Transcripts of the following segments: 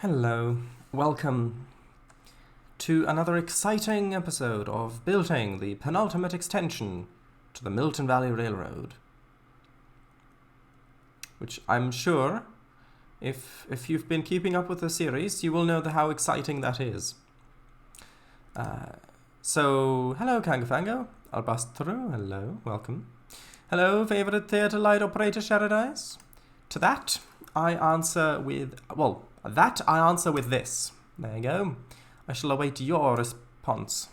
Hello, welcome to another exciting episode of building the penultimate extension to the Milton Valley Railroad. Which I'm sure, if you've been keeping up with the series, you will know how exciting that is. So, hello Kangafango, I'll bust through, hello, welcome. Hello, favourite theatre light operator Sharadise? To that, I answer with this. There you go. I shall await your response.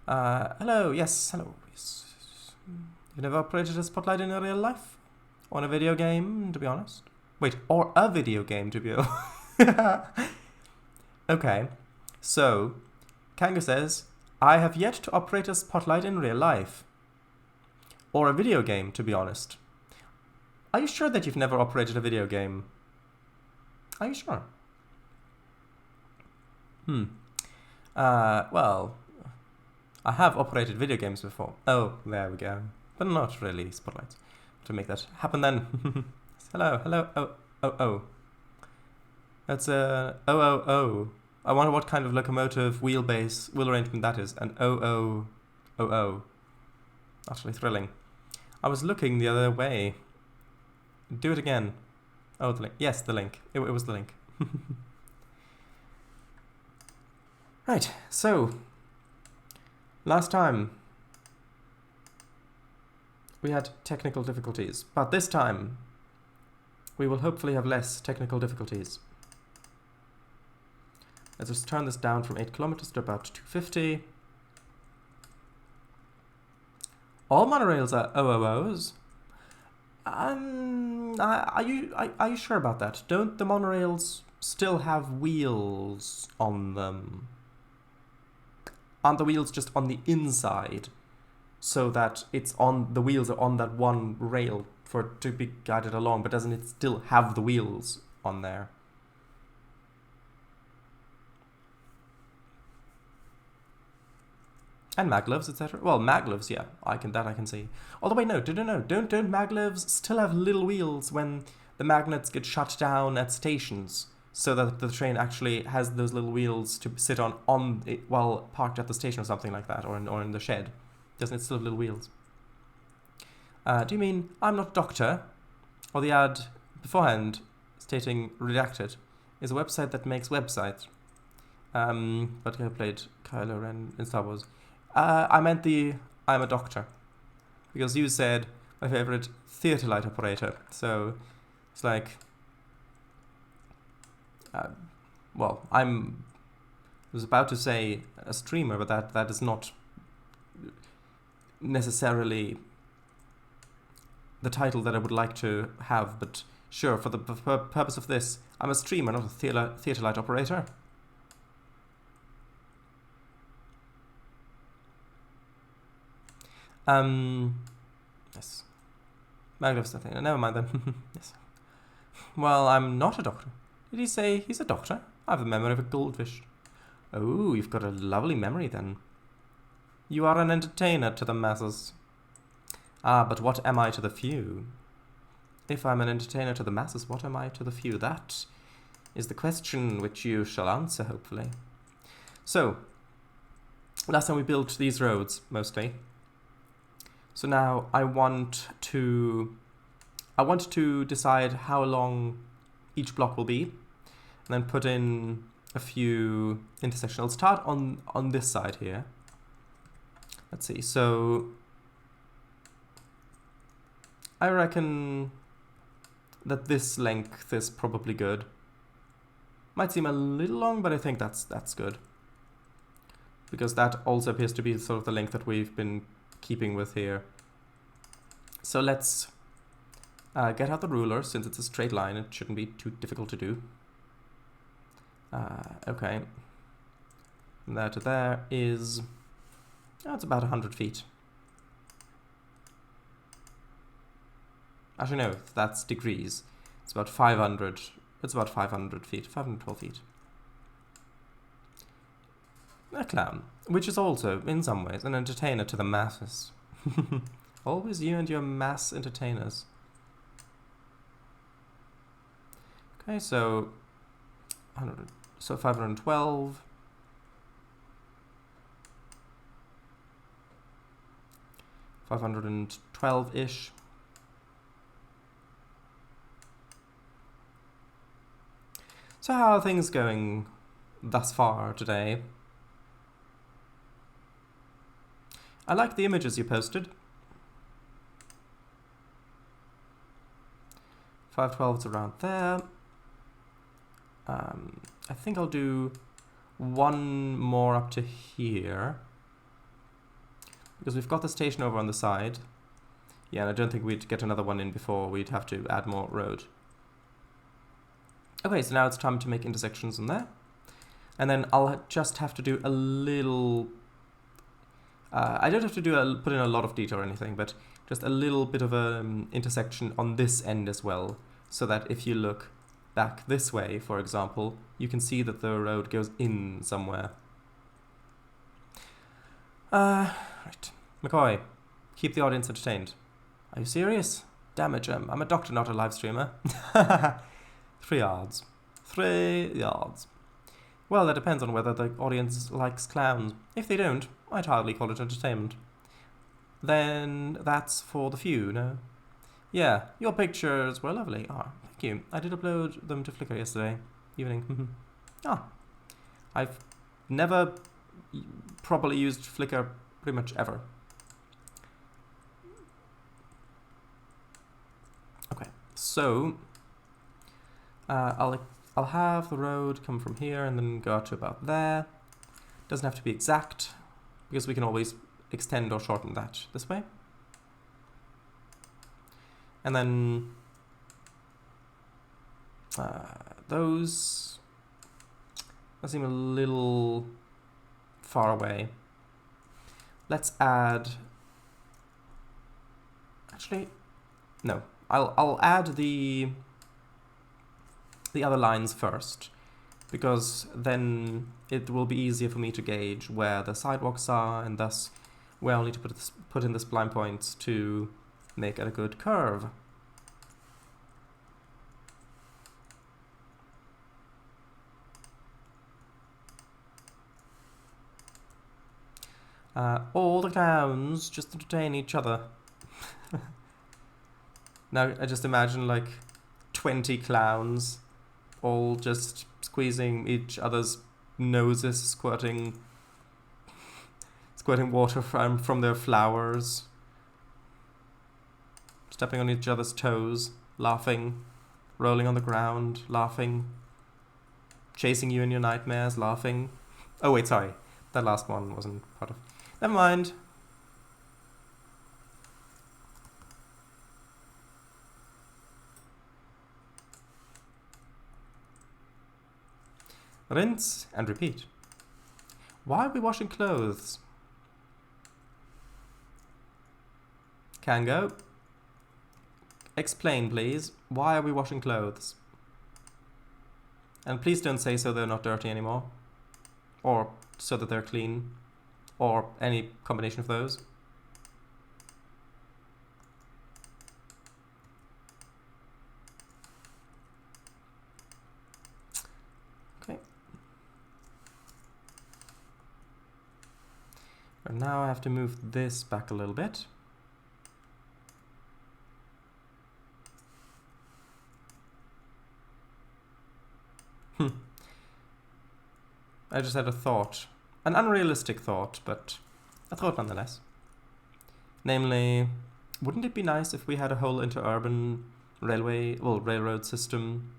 Hello, yes. You've never operated a spotlight in real life? Or in a video game, to be honest? Wait, or a video game, to be honest. Okay, so, Kanga says, I have yet to operate a spotlight in real life. Or a video game, to be honest. Are you sure that you've never operated a video game? Are you sure? Well, I have operated video games before. Oh, there we go. But not really spotlights. To make that happen then. Hello. Oh. That's a oh. I wonder what kind of locomotive wheel arrangement that is. An oh. Utterly thrilling. I was looking the other way. Do it again. Oh, the link. Yes, the link. It was the link. Right, so, last time we had technical difficulties, but this time we will hopefully have less technical difficulties. Let's just turn this down from 8 kilometers to about 250. All monorails are OOOs. Are you sure about that? Don't the monorails still have wheels on them? Aren't the wheels just on the inside, so that the wheels are on that one rail for it to be guided along, but doesn't it still have the wheels on there? And maglevs, etc. Well, maglevs, yeah, I can see. Although wait, no, don't maglevs still have little wheels when the magnets get shut down at stations, so that the train actually has those little wheels to sit on it while parked at the station or something like that, or in the shed? Doesn't it still have little wheels? Do you mean I'm not a doctor? Or the ad beforehand stating redacted is a website that makes websites. But I played Kylo Ren in Star Wars. I meant I'm a doctor, because you said my favorite theatre light operator. So it's like, well, I was about to say a streamer, but that is not necessarily the title that I would like to have. But sure, for the purpose of this, I'm a streamer, not a theatre light operator. Yes. Magnus, nothing. Never mind then. Yes. Well, I'm not a doctor. Did he say he's a doctor? I have the memory of a goldfish. Oh, you've got a lovely memory then. You are an entertainer to the masses. Ah, but what am I to the few? If I'm an entertainer to the masses, what am I to the few? That is the question which you shall answer, hopefully. So, last time we built these roads, mostly. So now I want to decide how long each block will be, and then put in a few intersections. I'll start on this side here. Let's see. So I reckon that this length is probably good. Might seem a little long, but I think that's good, because that also appears to be sort of the length that we've been keeping with here. So let's get out the ruler. Since it's a straight line, it shouldn't be too difficult to do. Okay. From there to there is, it's about 100 feet. Actually, no, that's degrees. It's about 500. It's about 500 feet, 512 feet. A clown, which is also, in some ways, an entertainer to the masses. Always you and your mass entertainers. Okay, so 100, so 512. 512-ish. So how are things going thus far today? I like the images you posted. 512's around there. I think I'll do one more up to here, because we've got the station over on the side. Yeah, and I don't think we'd get another one in before we'd have to add more road. Okay, so now it's time to make intersections on there. And then I'll just have to do a little... I don't have to put in a lot of detail or anything, but just a little bit of an intersection on this end as well, so that if you look back this way, for example, you can see that the road goes in somewhere. Right. McCoy, keep the audience entertained. Are you serious? Damn it, Jim. I'm a doctor, not a live streamer. 3 yards. 3 yards. Well, that depends on whether the audience likes clowns. If they don't, I'd hardly call it entertainment. Then that's for the few, no? Yeah, your pictures were lovely. Ah, thank you. I did upload them to Flickr yesterday evening. I've never properly used Flickr pretty much ever. Okay, so I'll have the road come from here and then go out to about there. Doesn't have to be exact, because we can always extend or shorten that this way. And then those seem a little far away. Let's add... Actually, no. I'll add the other lines first, because then it will be easier for me to gauge where the sidewalks are, and thus where I'll need to put in the spline points to make it a good curve. All the clowns just entertain each other. Now I just imagine like 20 clowns all just squeezing each other's noses, squirting water from their flowers, stepping on each other's toes, laughing, rolling on the ground, laughing, chasing you in your nightmares, laughing. Oh wait, sorry, that last one wasn't part of... Never mind. Rinse and repeat. Why are we washing clothes? Can go. Explain, please. Why are we washing clothes? And please don't say so they're not dirty anymore. Or so that they're clean. Or any combination of those. Okay. And now I have to move this back a little bit. I just had a thought. An unrealistic thought, but a thought nonetheless. Namely, wouldn't it be nice if we had a whole interurban railroad system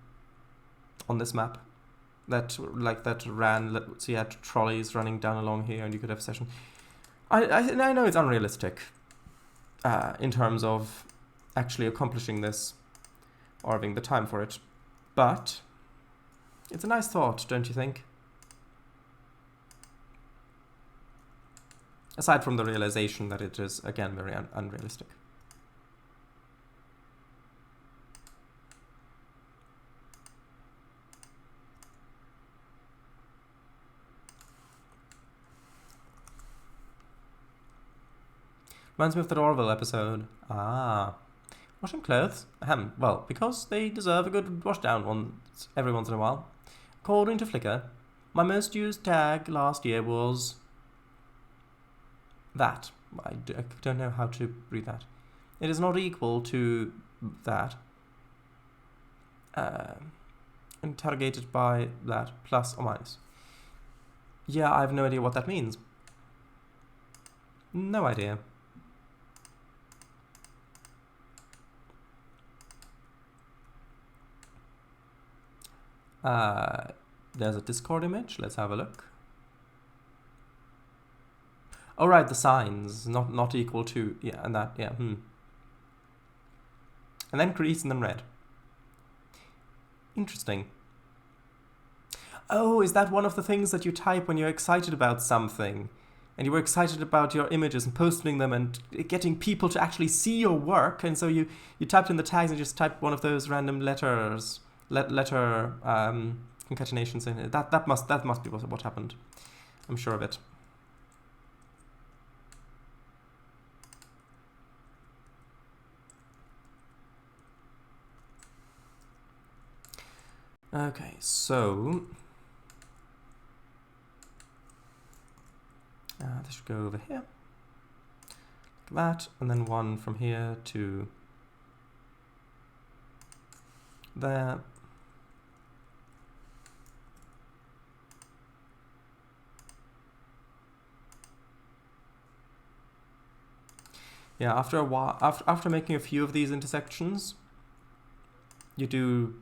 on this map? That ran, so you had trolleys running down along here and you could have a session. I know it's unrealistic in terms of actually accomplishing this or having the time for it, but it's a nice thought, don't you think? Aside from the realization that it is, again, very unrealistic. Reminds me of the Orville episode. Ah. Washing clothes? Well, because they deserve a good wash down every once in a while. According to Flickr, my most used tag last year was that. I don't know how to read that. It is not equal to that. Interrogated by that, plus or minus. Yeah, I have no idea what that means. No idea. There's a Discord image. Let's have a look. Oh, right, the signs. Not equal to... Yeah, and that, yeah. And then crease and then red. Interesting. Oh, is that one of the things that you type when you're excited about something? And you were excited about your images and posting them and getting people to actually see your work. And so you typed in the tags and just typed one of those random letters, letter concatenations in it. That must be what happened. I'm sure of it. Okay, so this should go over here, like that, and then one from here to there. Yeah, after a while, after making a few of these intersections, you do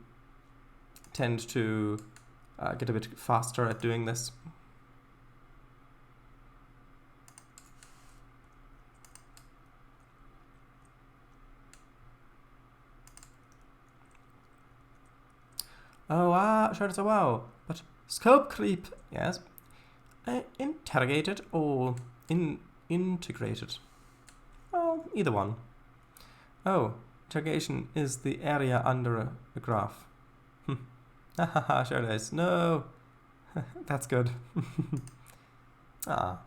tend to get a bit faster at doing this. Oh, sure, it's a wow. But scope creep, yes. Interrogated or integrated? Well, either one. Oh, interrogation is the area under a graph. Haha, sure it is. No. That's good. Ah.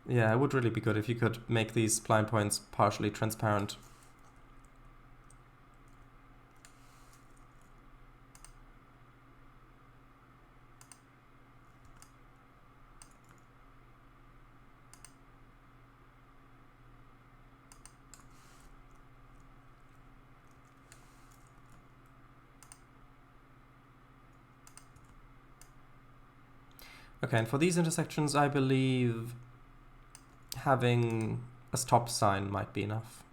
Yeah, it would really be good if you could make these spline points partially transparent. Okay, and for these intersections, I believe having a stop sign might be enough.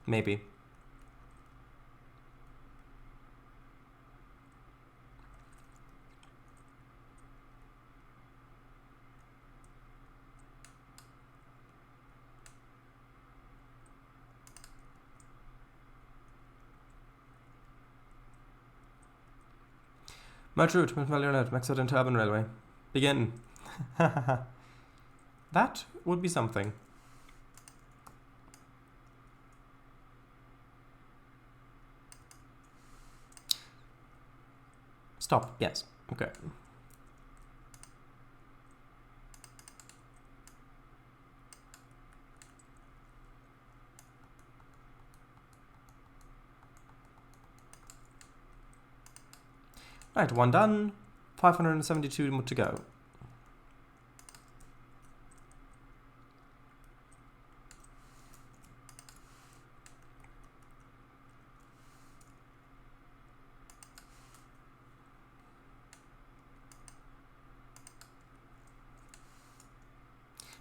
Maybe. Merge route, Milton Valley Road, exit into Urban Railway. Begin. That would be something. Stop, yes. Okay. Right, one done. 572 more to go.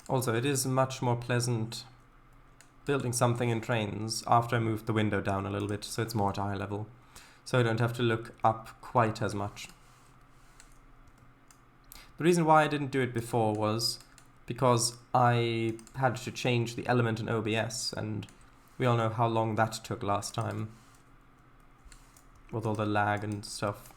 Also, it is much more pleasant building something in Trainz after I moved the window down a little bit, so it's more at eye level. So I don't have to look up quite as much. The reason why I didn't do it before was because I had to change the element in OBS, and we all know how long that took last time with all the lag and stuff.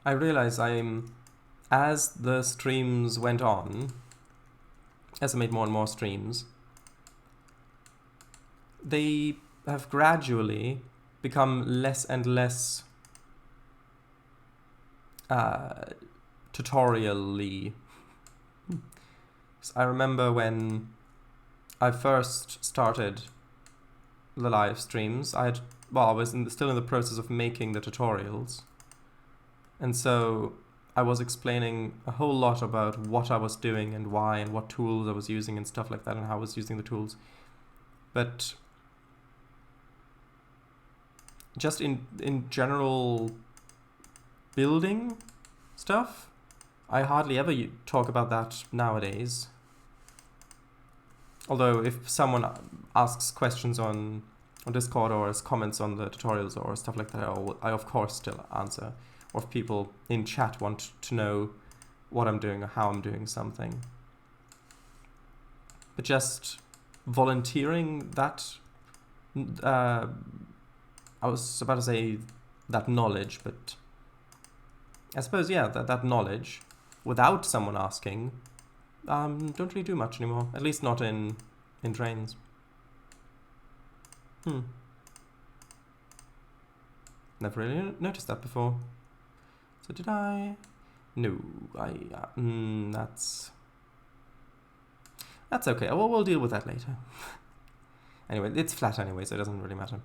I realize as the streams went on, as I made more and more streams, they have gradually become less and less tutorial-y. I remember when I first started the live streams, I was still in the process of making the tutorials. And so I was explaining a whole lot about what I was doing and why and what tools I was using and stuff like that and how I was using the tools. But just in general building stuff, I hardly ever talk about that nowadays. Although if someone asks questions on Discord or has comments on the tutorials or stuff like that, I of course still answer. Or if people in chat want to know what I'm doing or how I'm doing something. But just volunteering that, I was about to say that knowledge, but I suppose, yeah, that knowledge, without someone asking, don't really do much anymore. At least not in Trainz. Never really noticed that before. So did I? No, that's okay. We'll deal with that later. Anyway, it's flat anyway, so it doesn't really matter.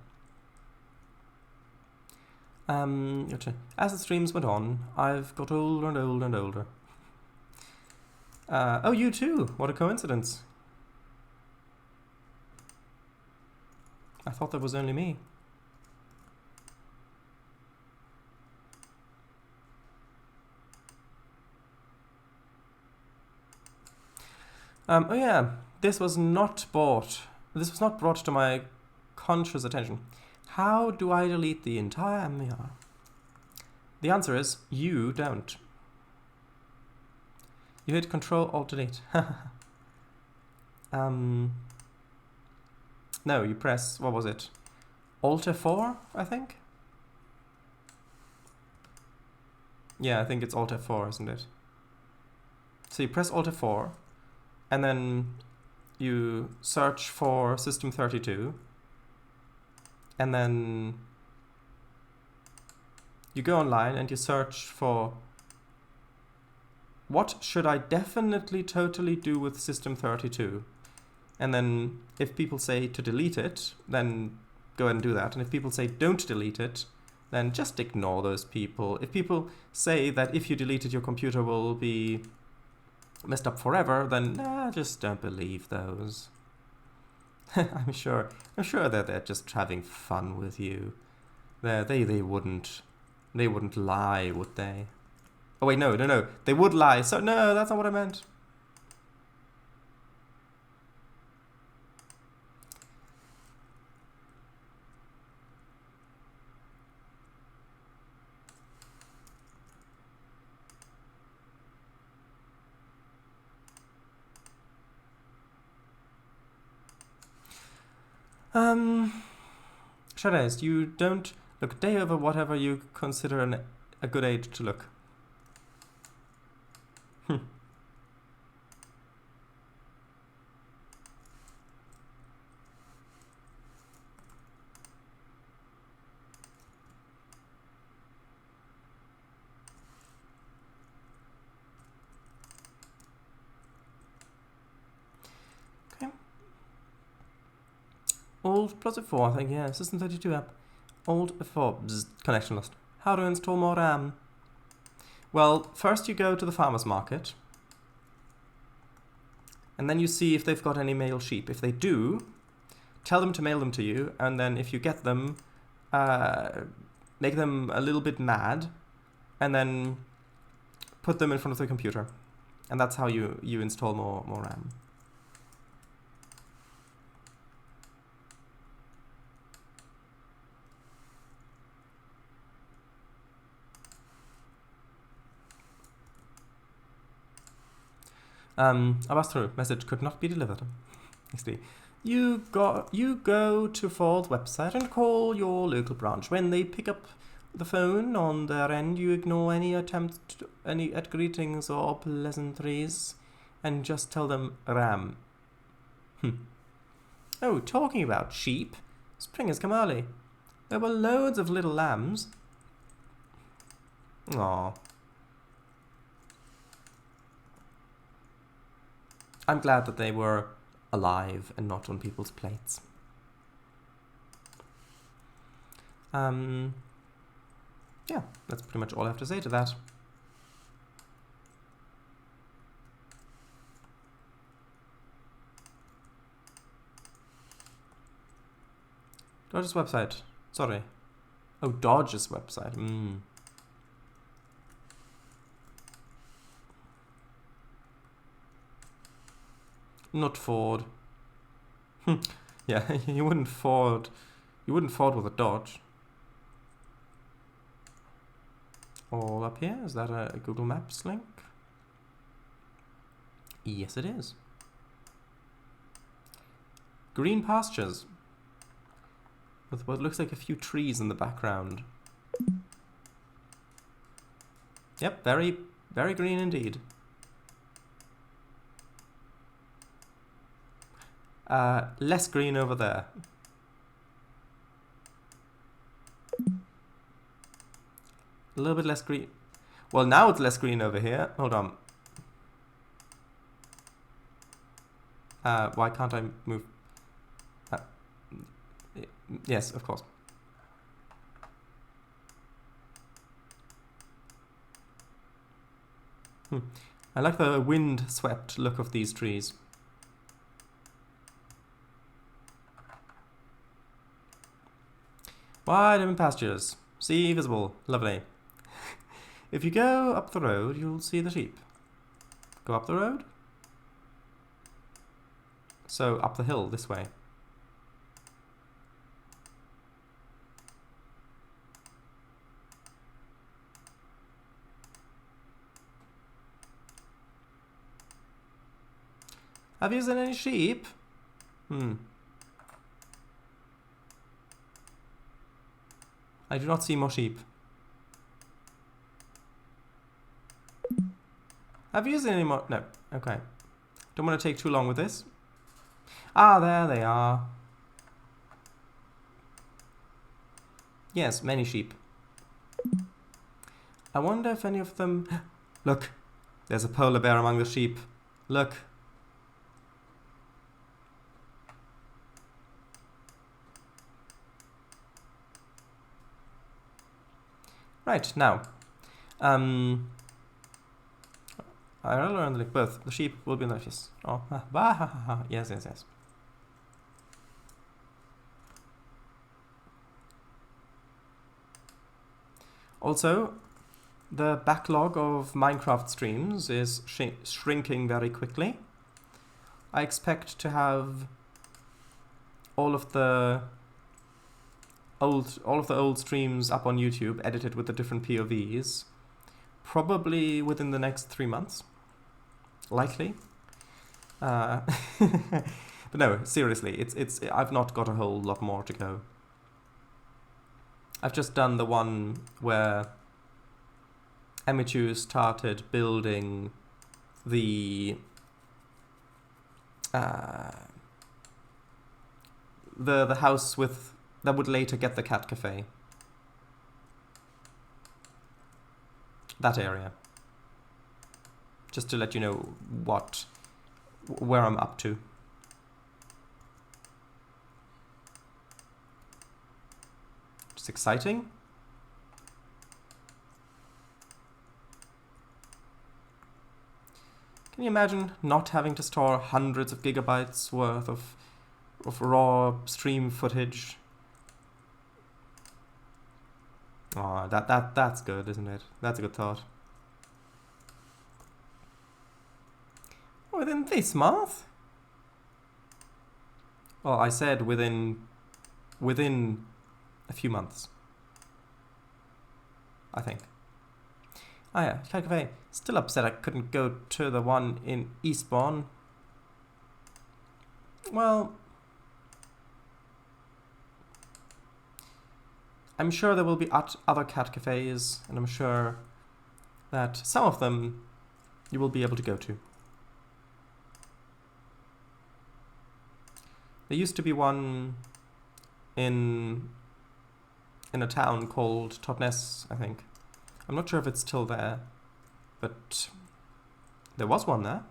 As the streams went on, I've got older and older and older. Oh, you too! What a coincidence. I thought that was only me. Oh yeah, this was not brought to my conscious attention. How do I delete the entire MVR? The answer is, you don't. You hit Control-Alt-Delete. No, you press, what was it? Alt-F4, I think? Yeah, I think it's Alt-F4, isn't it? So you press Alt-F4, and then you search for System32, and then you go online and you search for what should I definitely totally do with System32. And then if people say to delete it, then go ahead and do that. And if people say don't delete it, then just ignore those people. If people say that if you delete it, your computer will be messed up forever, then just don't believe those. I'm sure that they're just having fun with you. They wouldn't lie, would they? Oh wait, no, they would lie. So no, that's not what I meant. Shadows, you don't look a day over whatever you consider a good age to look. Alt plus F4, I think, yeah. System32 app. Alt F4. Bzz, connection lost. How to install more RAM? Well, first you go to the farmer's market. And then you see if they've got any male sheep. If they do, tell them to mail them to you. And then if you get them, make them a little bit mad. And then put them in front of the computer. And that's how you install more RAM. Abastro message could not be delivered. XD. You go to Ford's website and call your local branch. When they pick up the phone on their end, you ignore any attempt at greetings or pleasantries, and just tell them ram. Oh, talking about sheep, spring has come early. There were loads of little lambs. Aww. I'm glad that they were alive and not on people's plates. Yeah, that's pretty much all I have to say to that. Dodge's website. Sorry. Oh, Dodge's website. Not Ford. Yeah, you wouldn't Ford. You wouldn't Ford with a Dodge. All up here. Is that a Google Maps link? Yes, it is. Green pastures. With what looks like a few trees in the background. Yep, very, very green indeed. Less green over there. A little bit less green. Well, now it's less green over here. Hold on. Why can't I move? Yes, of course. I like the wind-swept look of these trees. Wide open pastures. Sea visible. Lovely. If you go up the road, you'll see the sheep. Go up the road? So, up the hill, this way. Have you seen any sheep? I do not see more sheep. Have you seen any more? No. Okay. Don't want to take too long with this. Ah, there they are. Yes, many sheep. I wonder if any of them... Look, there's a polar bear among the sheep. Look. Right, now. I will learn like both. The sheep will be nice. Oh, yes, yes, yes. Also, the backlog of Minecraft streams is shrinking very quickly. I expect to have all of the old streams up on YouTube, edited with the different POVs, probably within the next 3 months. Likely. But no, seriously, I've not got a whole lot more to go. I've just done the one where Emichu started building the house with that would later get the cat cafe. That area. Just to let you know where I'm up to. It's exciting. Can you imagine not having to store hundreds of gigabytes worth of raw stream footage? Oh, that's good, isn't it? That's a good thought. Within this month? Well, I said within a few months. I think. Ah yeah, Cafe. Still upset I couldn't go to the one in Eastbourne. Well, I'm sure there will be other cat cafes, and I'm sure that some of them you will be able to go to. There used to be one in a town called Totnes, I think. I'm not sure if it's still there, but there was one there.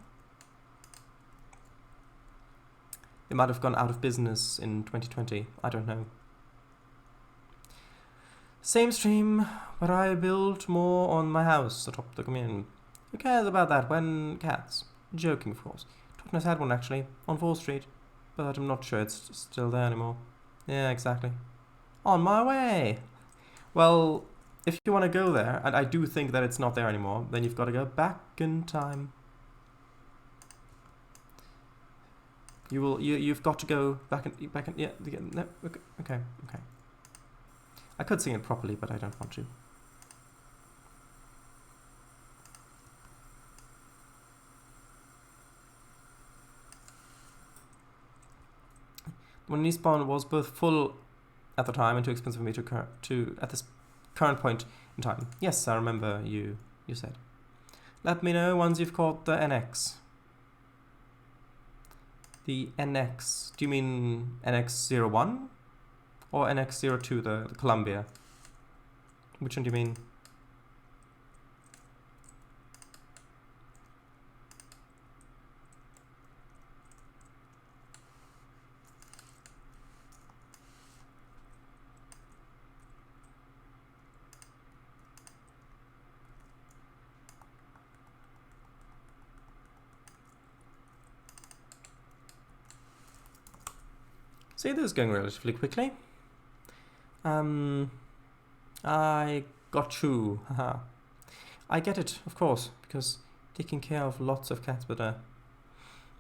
They might have gone out of business in 2020, I don't know. Same stream, but I built more on my house atop the commune. Who cares about that when cats? Joking, of course. Totnes had one actually, on 4th Street, but I'm not sure it's still there anymore. Yeah, exactly. On my way! Well, if you want to go there, and I do think that it's not there anymore, then you've got to go back in time. You've got to go back in, yeah, no, okay. I could sing it properly, but I don't want to. When Respawn was both full at the time and too expensive for me to at this current point in time. Yes, I remember you said. Let me know once you've caught the NX. The NX, do you mean NX01 or NX02, the Columbia? Which one do you mean? See, this is going relatively quickly. I got you. Haha. I get it, of course, because taking care of lots of cats, but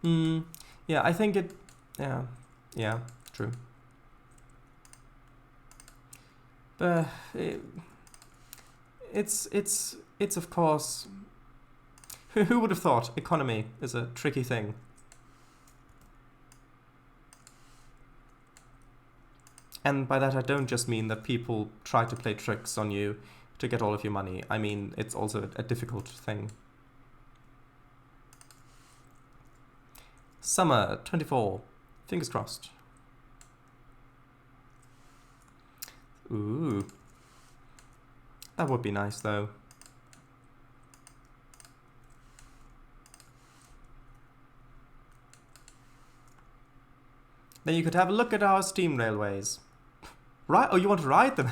yeah, I think it. Yeah, true. But it's of course. Who would have thought economy is a tricky thing? And by that I don't just mean that people try to play tricks on you to get all of your money. I mean, it's also a difficult thing. Summer 24. Fingers crossed. Ooh. That would be nice though. Then you could have a look at our steam railways. Right? Oh, you want to ride them?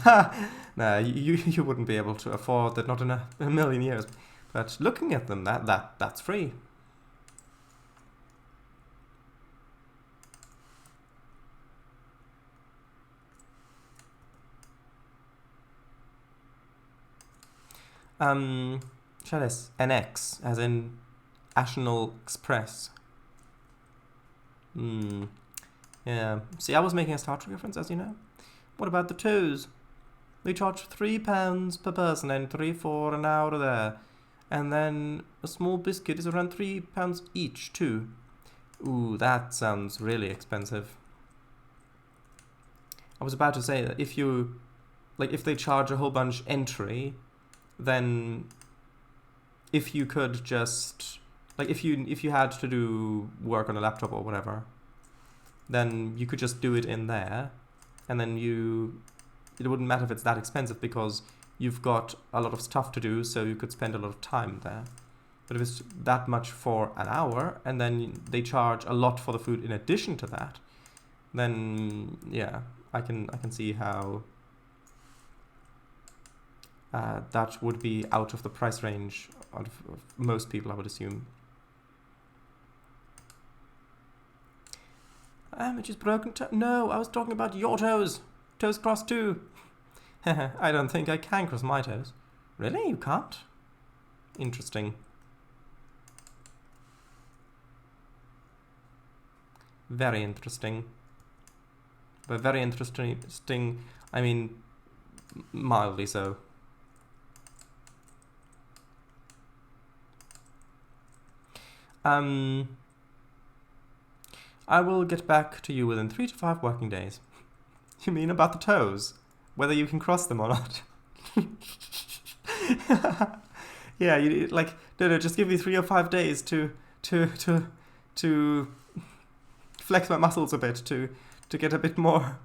Nah, you wouldn't be able to afford that, not in a million years. But looking at them, that's free. Chalice, NX, as in National Express. Yeah. See, I was making a Star Trek reference, as you know. What about the toes? They charge £3 per person and £3 for an hour there. And then a small biscuit is around £3 each, too. Ooh, that sounds really expensive. I was about to say that if you, like, if they charge a whole bunch entry, then if you could just, like, if you had to do work on a laptop or whatever, then you could just do it in there, and then it wouldn't matter if it's that expensive because you've got a lot of stuff to do, so you could spend a lot of time there. But if it's that much for an hour, and then they charge a lot for the food in addition to that, then yeah, I can see how that would be out of the price range of most people, I would assume. It is broken toe. No, I was talking about your toes. Toes crossed too. I don't think I can cross my toes. Really? You can't? Interesting. Very interesting. But very interesting, I mean, mildly so. I will get back to you within 3 to 5 working days. You mean about the toes? whether you can cross them or not. Yeah, you like no, just give me 3 or 5 days to flex my muscles a bit to get a bit more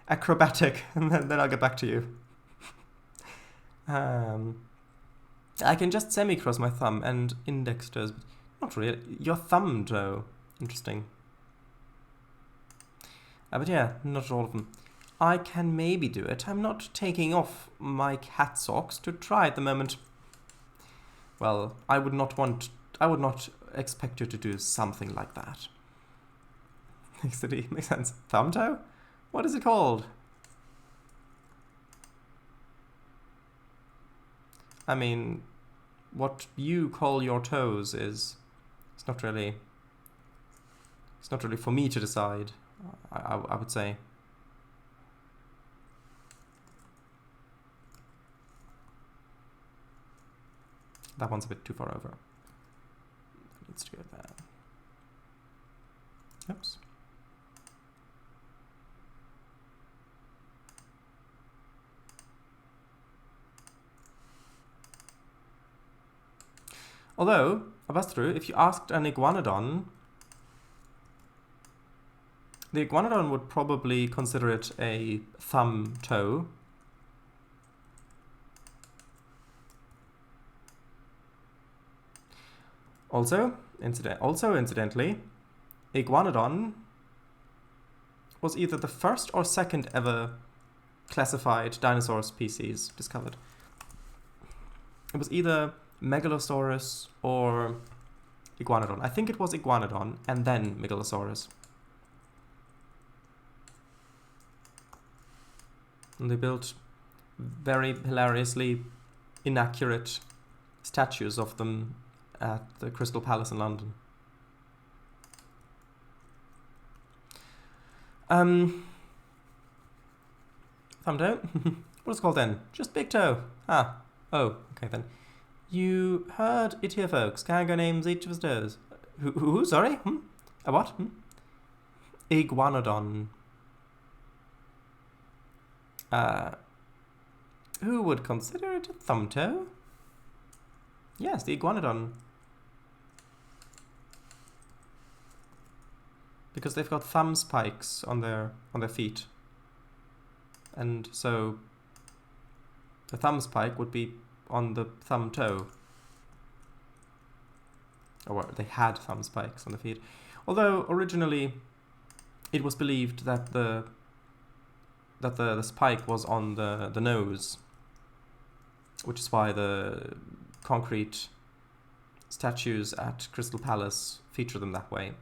acrobatic, and then I'll get back to you. I can just semi-cross my thumb and index toes, but not really. Your thumb toe. Interesting. But yeah, not all of them. I can maybe do it. I'm not taking off my cat socks to try at the moment. Well, I would not expect you to do something like that. Makes sense. Thumb toe? What is it called? I mean, what you call your toes is... It's not really for me to decide, I would say. That one's a bit too far over. That needs to go there. Oops. Although, I passed through, if you asked an iguanodon, the iguanodon would probably consider it a thumb toe. Also, incidentally, iguanodon was either the first or second ever classified dinosaur species discovered. It was either Megalosaurus or iguanodon. I think it was iguanodon and then Megalosaurus. And they built very hilariously inaccurate statues of them at the Crystal Palace in London. Thumb toe? What is it called then? Just big toe. Ah. Oh, okay then. You heard it here, folks. Kango names each of his toes. Who? Sorry? A what? Iguanodon. Who would consider it a thumb toe? Yes, the iguanodon. Because they've got thumb spikes on their feet. And so the thumb spike would be on the thumb toe. Or they had thumb spikes on the feet. Although originally it was believed that the spike was on the nose, which is why the concrete statues at Crystal Palace feature them that way.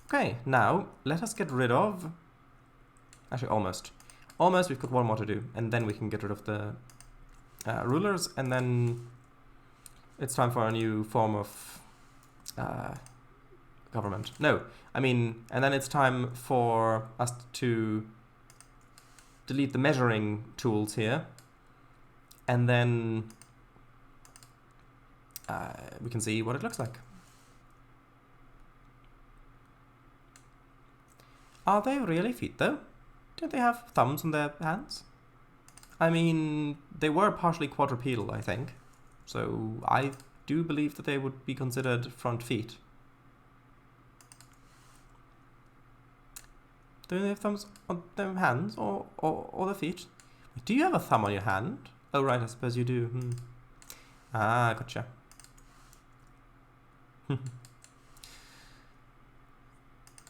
Okay, now let us get rid of... Actually, almost. Almost, we've got one more to do, and then we can get rid of the rulers, and then it's time for a new form of government. No, I mean, and then it's time for us to delete the measuring tools here, and then we can see what it looks like. Are they really feet, though? Don't they have thumbs on their hands? I mean, they were partially quadrupedal, I think. So I do believe that they would be considered front feet. Do they have thumbs on their hands or their feet? Do you have a thumb on your hand? Oh, right, I suppose you do. Ah, gotcha.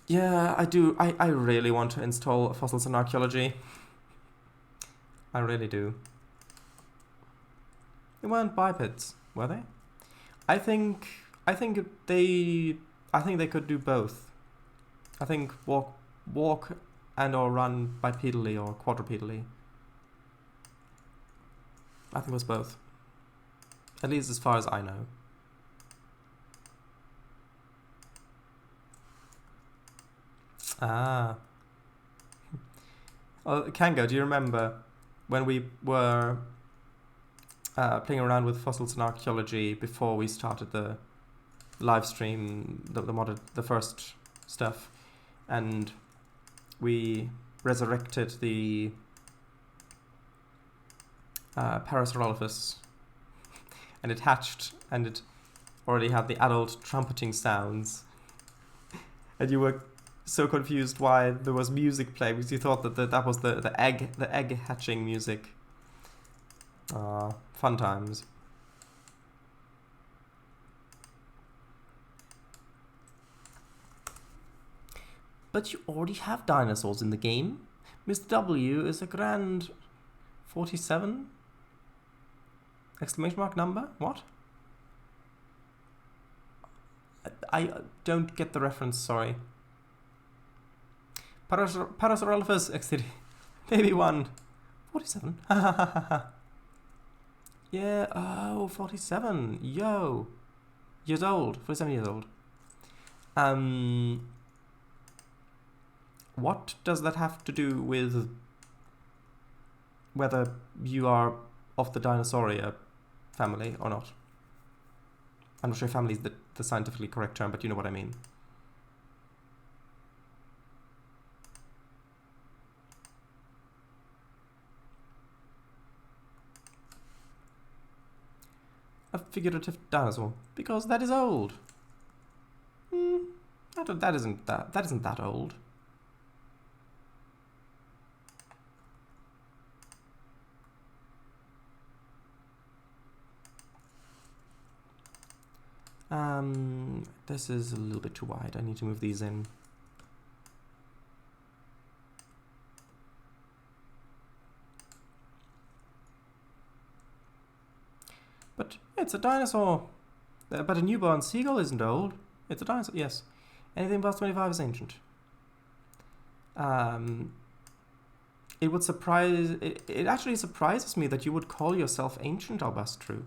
Yeah, I do. I really want to install fossils in archaeology. I really do. They weren't bipeds, were they? I think they could do both. I think walk and or run bipedally or quadrupedally. I think it was both. At least as far as I know. Ah. Well, Kango, do you remember when we were playing around with fossils and archaeology before we started the live stream, the first stuff, and we resurrected the Parasaurolophus, and it hatched, and it already had the adult trumpeting sounds, and you were so confused why there was music playing because you thought that was the egg hatching music. Fun times. But you already have dinosaurs in the game. Mr. W is a grand 47? Exclamation mark number? What? I don't get the reference, sorry. Parasaurolophus XD. Baby 1. 47. Yeah, oh, 47. Yo. Years old. 47 years old. What does that have to do with whether you are of the Dinosauria family or not? I'm not sure if family is the scientifically correct term, but you know what I mean. A figurative dinosaur, because that is old. That isn't that old. This is a little bit too wide. I need to move these in. But it's a dinosaur. But a newborn seagull isn't old. It's a dinosaur, yes. Anything past 25 is ancient. It would surprise... It actually surprises me that you would call yourself ancient, Albastru.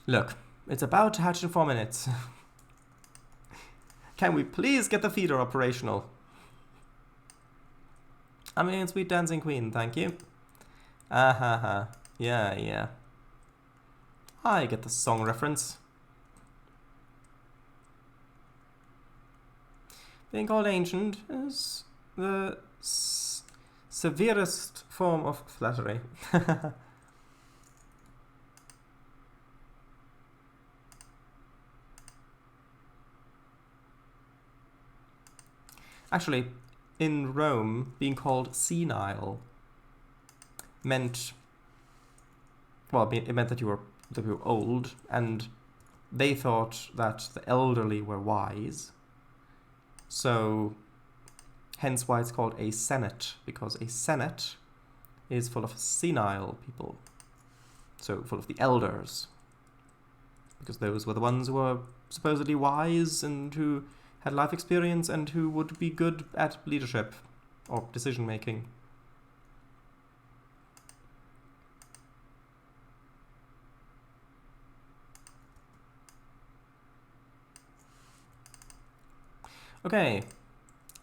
Look, it's about to hatch in 4 minutes. Can we please get the feeder operational? I'm in Sweet Dancing Queen, thank you. Yeah. I get the song reference. Being called ancient is the severest form of flattery. Actually, in Rome, being called senile meant, well, it meant that you were old, and they thought that the elderly were wise. So, hence why it's called a senate, because a senate is full of senile people. So, full of the elders. Because those were the ones who were supposedly wise and who had life experience and who would be good at leadership or decision making. Okay,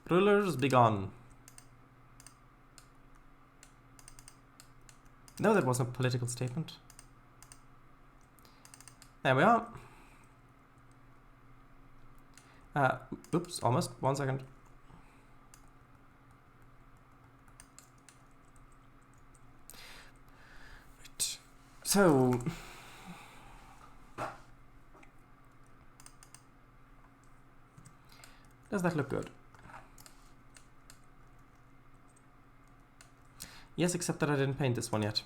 rulers be gone. No, that wasn't a political statement. There we are. Oops, almost. 1 second. Right. So... does that look good? Yes, except that I didn't paint this one yet.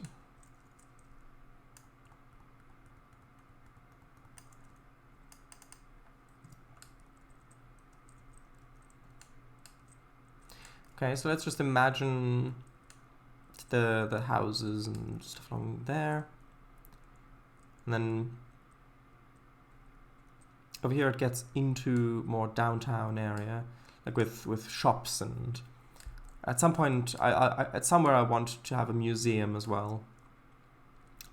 Okay, so let's just imagine the houses and stuff along there. And then over here it gets into more downtown area, like with shops, and at some point at somewhere I want to have a museum as well.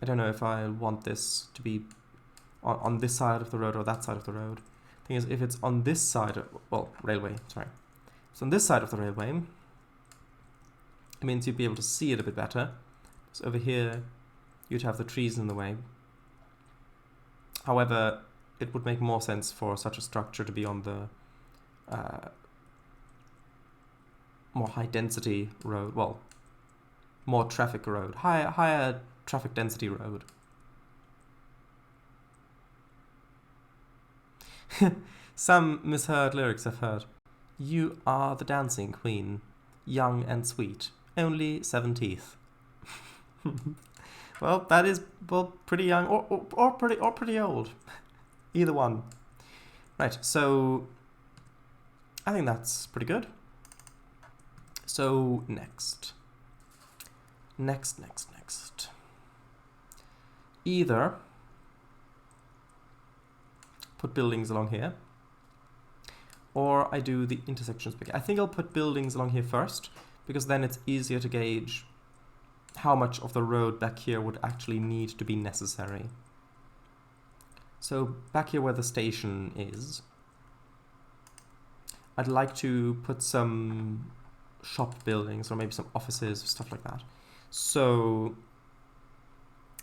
I don't know if I want this to be on this side of the road or that side of the road. I Thing is, if it's on this side, railway, sorry. So on this side of the railway, it means you'd be able to see it a bit better. So over here, you'd have the trees in the way. However, it would make more sense for such a structure to be on the more high density road, well, more traffic road, higher traffic density road. Some misheard lyrics I've heard. You are the dancing queen, young and sweet, only 7 teeth. Well, that is pretty young or pretty old. Either one. Right, so I think that's pretty good. So next. Either put buildings along here, or I do the intersections bigger. I think I'll put buildings along here first, because then it's easier to gauge how much of the road back here would actually need to be necessary. So back here where the station is, I'd like to put some shop buildings or maybe some offices or stuff like that. So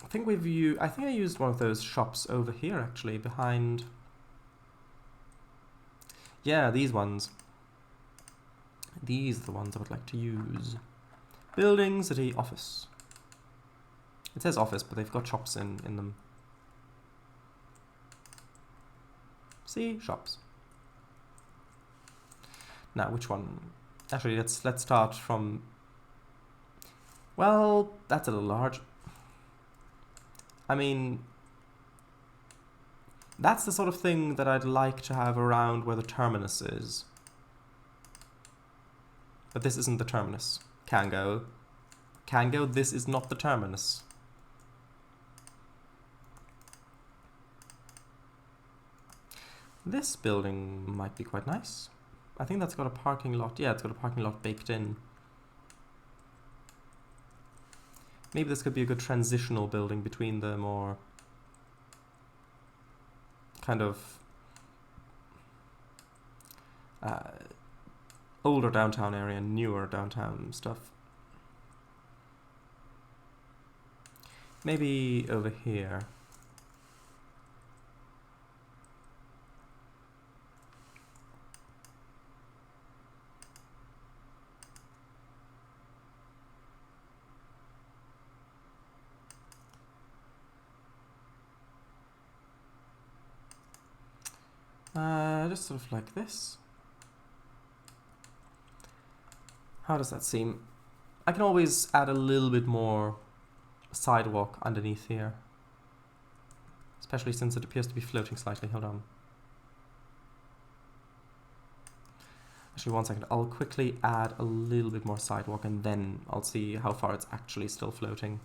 I think I used one of those shops over here actually, behind. Yeah, these ones. These are the ones I would like to use. Building, city, office. It says office, but they've got shops in them. See, shops. Now, which one? Actually, let's start from. Well, that's a little large. I mean, that's the sort of thing that I'd like to have around where the terminus is. But this isn't the terminus. Can go, this is not the terminus. This building might be quite nice. I think that's got a parking lot. Yeah, it's got a parking lot baked in. Maybe this could be a good transitional building between the more kind of older downtown area and newer downtown stuff. Maybe over here. Just sort of like this. How does that seem? I can always add a little bit more sidewalk underneath here. Especially since it appears to be floating slightly. Hold on. Actually, 1 second. I'll quickly add a little bit more sidewalk and then I'll see how far it's actually still floating.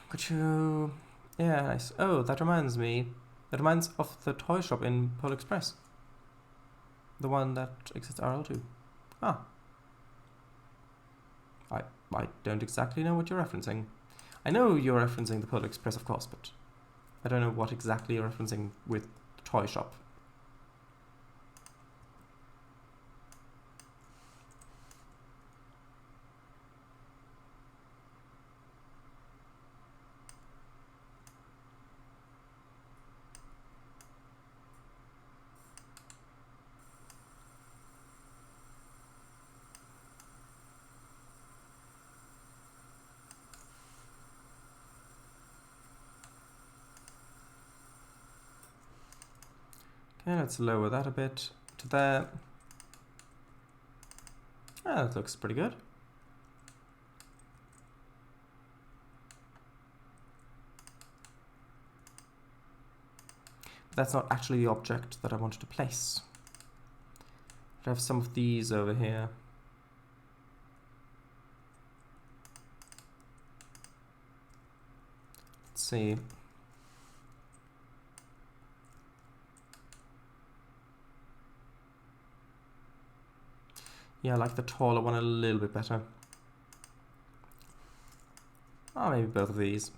Could you... Yeah, nice. Oh, that reminds me. That reminds of the toy shop in Polar Express. The one that exists RL2. Ah. I don't exactly know what you're referencing. I know you're referencing the Polar Express, of course, but I don't know what exactly you're referencing with the toy shop. Okay, let's lower that a bit to there. Ah, that looks pretty good. But that's not actually the object that I wanted to place. I have some of these over here. Let's see. Yeah, I like the taller one a little bit better. Oh, maybe both of these.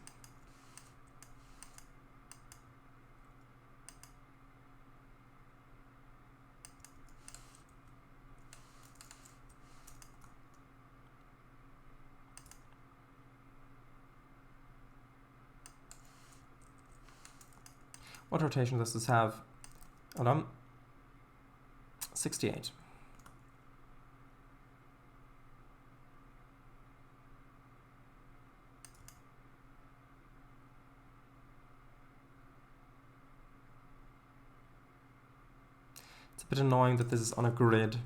What rotation does this have? Hold on. 68. It's a bit annoying that this is on a grid.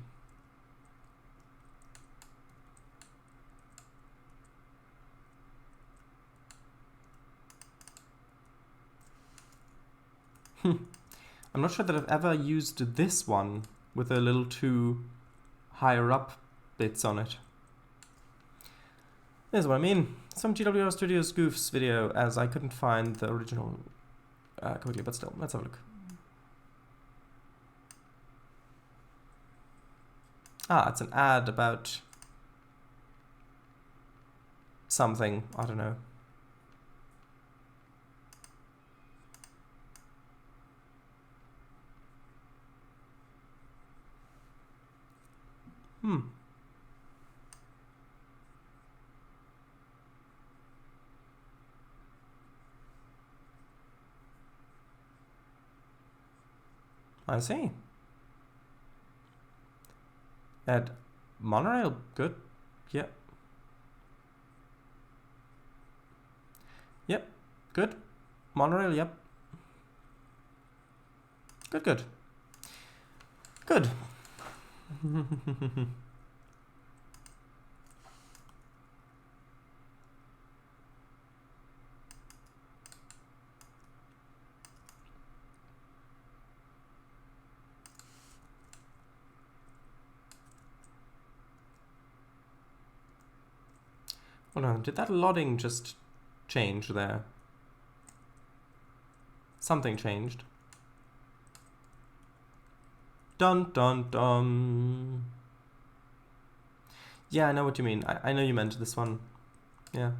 I'm not sure that I've ever used this one with a little two higher up bits on it. Here's what I mean. Some GWR Studios goofs video, as I couldn't find the original quickly, but still, let's have a look. Ah, it's an ad about something, I don't know. I see. Add monorail, good. Yep. Yep, good. Monorail, yep. Good, good. Good. Hold on, did that loading just change there? Something changed. Dun dun dun. Yeah, I know what you mean. I know you meant this one. Yeah.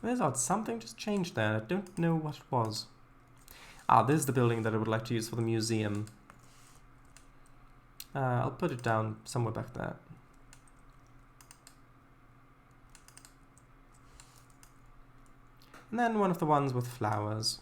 There's odd. Something just changed there. I don't know what it was. Ah, this is the building that I would like to use for the museum. I'll put it down somewhere back there. And then one of the ones with flowers.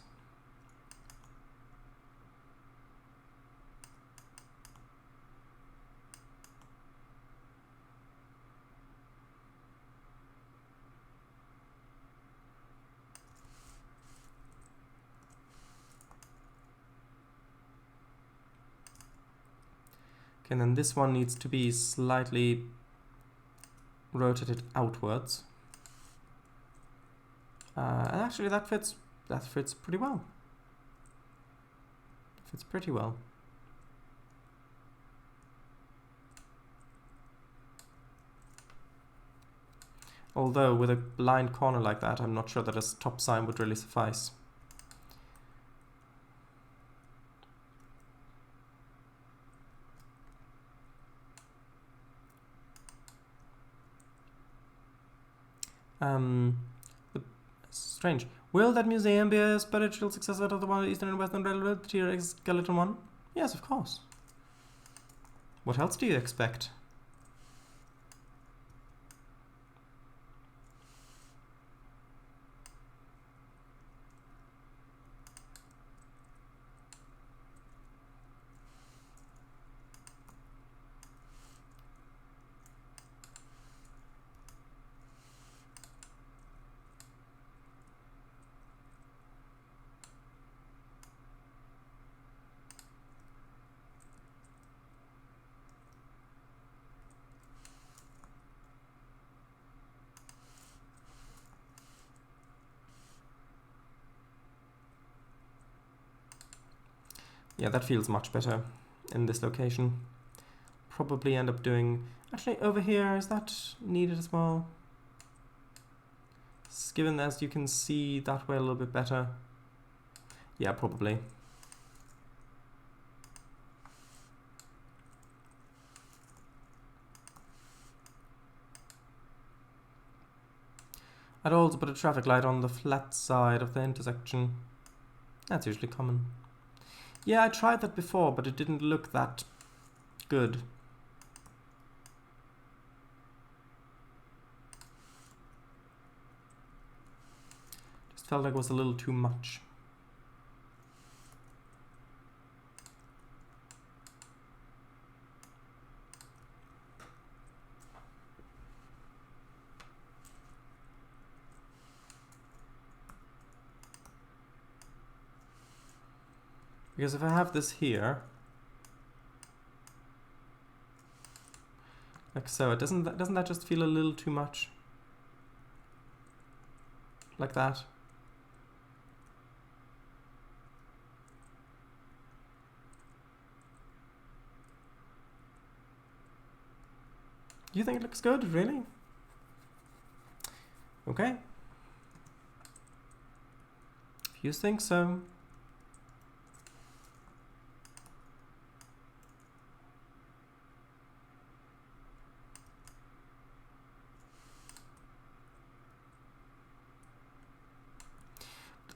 Okay, and then this one needs to be slightly rotated outwards. And actually that fits pretty well. Fits pretty well. Although with a blind corner like that, I'm not sure that a stop sign would really suffice. Strange. Will that museum be a spiritual successor to the one Eastern and Western Railroad, the T-Rex skeleton one? Yes, of course. What else do you expect? Yeah, that feels much better in this location. Probably end up doing... Actually, over here, is that needed as well? Given as you can see that way a little bit better. Yeah, probably. I'd also put a traffic light on the flat side of the intersection. That's usually common. Yeah, I tried that before, but it didn't look that good. Just felt like it was a little too much. Because if I have this here, like so, doesn't that just feel a little too much? Like that. You think it looks good, really? Okay. If you think so.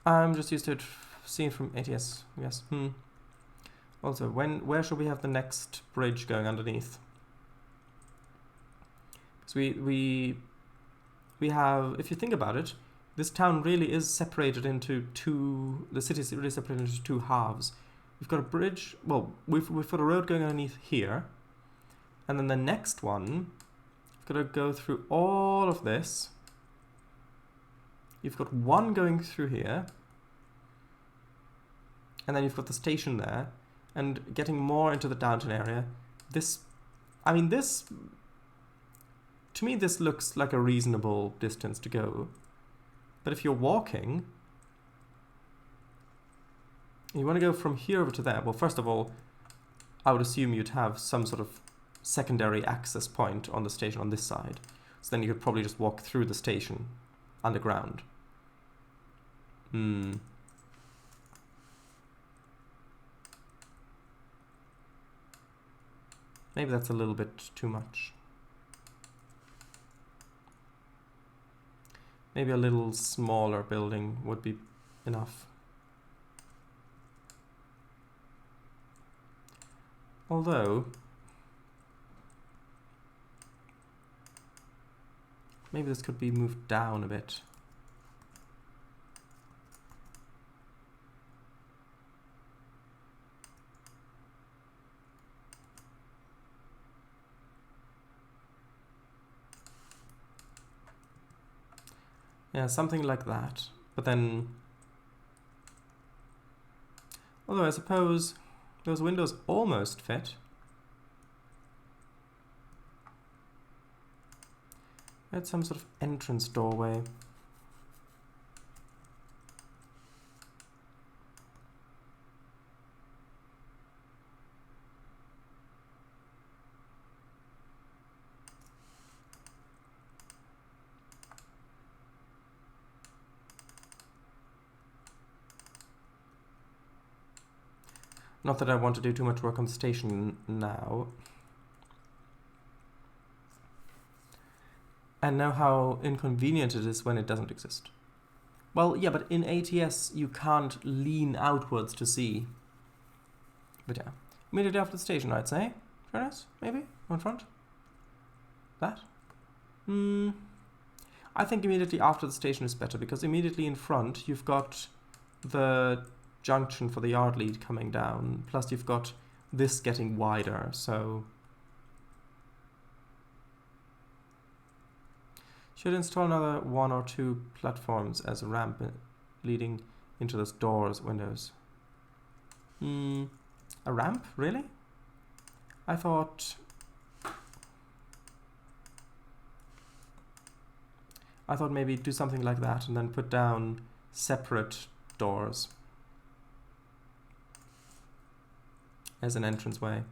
I'm just used to it seeing from ATS, yes. Also, where should we have the next bridge going underneath? Because we have, if you think about it, this town really is separated into two, the city is really separated into two halves. We've got a bridge, well, we've got a road going underneath here, and then the next one, we've got to go through all of this. You've got one going through here, and then you've got the station there, and getting more into the downtown area. This, I mean, this, to me, this looks like a reasonable distance to go. But if you're walking, you want to go from here over to there. Well, first of all, I would assume you'd have some sort of secondary access point on the station on this side. So then you could probably just walk through the station underground. Maybe that's a little bit too much. Maybe a little smaller building would be enough. Although, maybe this could be moved down a bit. Yeah, something like that. But then, although I suppose those windows almost fit. It's some sort of entrance doorway. Not that I want to do too much work on the station now. And know how inconvenient it is when it doesn't exist. Well, yeah, but in ATS you can't lean outwards to see. But yeah, immediately after the station, I'd say. Trainz, maybe? On front? That? I think immediately after the station is better, because immediately in front you've got the junction for the yard lead coming down, plus you've got this getting wider, so should install another 1 or 2 platforms as a ramp leading into those doors, windows. A ramp? Really? I thought maybe do something like that and then put down separate doors as an entranceway.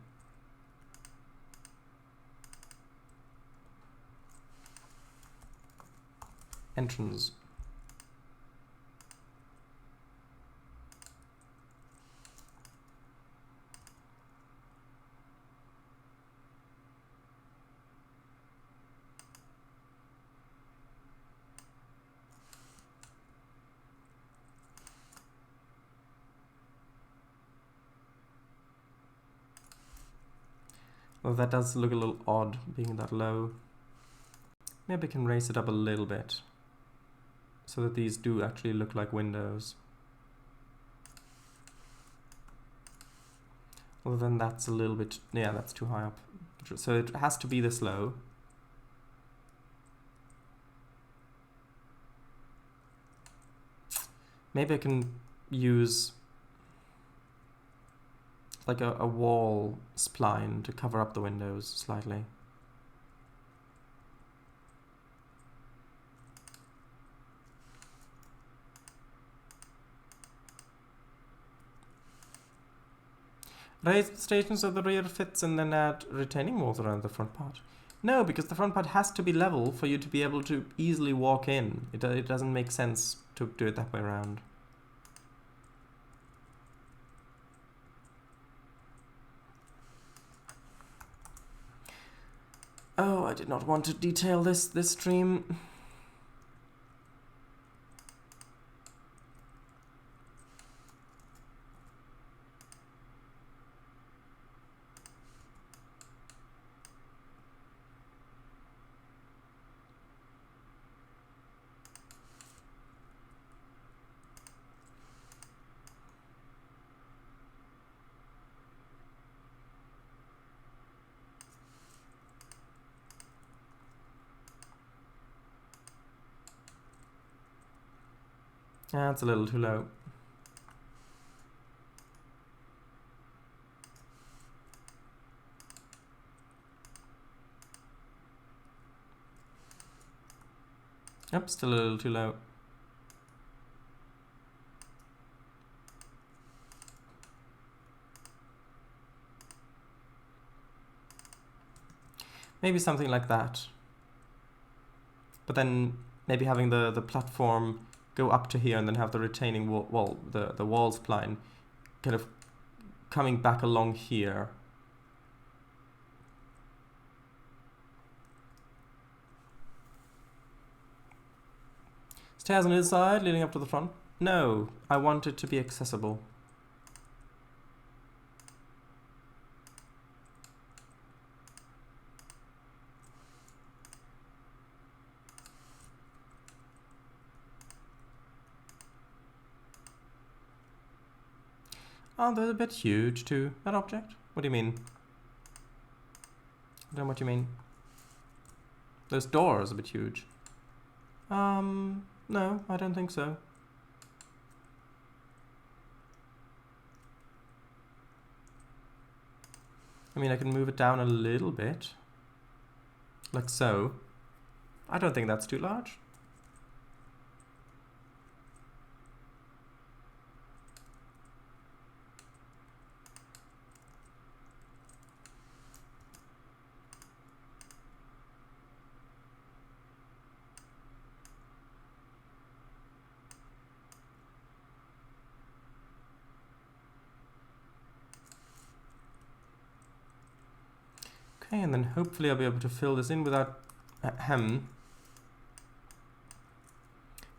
Entrance. Well, that does look a little odd, being that low. Maybe I can raise it up a little bit, so that these do actually look like windows. Well, then that's a little bit... yeah, that's too high up. So it has to be this low. Maybe I can use like a wall spline to cover up the windows slightly. Raise the station so the rear fits and then add retaining walls around the front part. No, because the front part has to be level for you to be able to easily walk in. It doesn't make sense to do it that way around. Oh, I did not want to detail this stream. That's a little too low. Yep, still a little too low. Maybe something like that. But then maybe having the platform go up to here and then have the retaining wall, the wall spline kind of coming back along here. Stairs on either side leading up to the front? No, I want it to be accessible. Oh, they're a bit huge too, that object. What do you mean? I don't know what you mean. Those doors are a bit huge. No, I don't think so. I mean, I can move it down a little bit. Like so. I don't think that's too large. Okay, and then hopefully I'll be able to fill this in without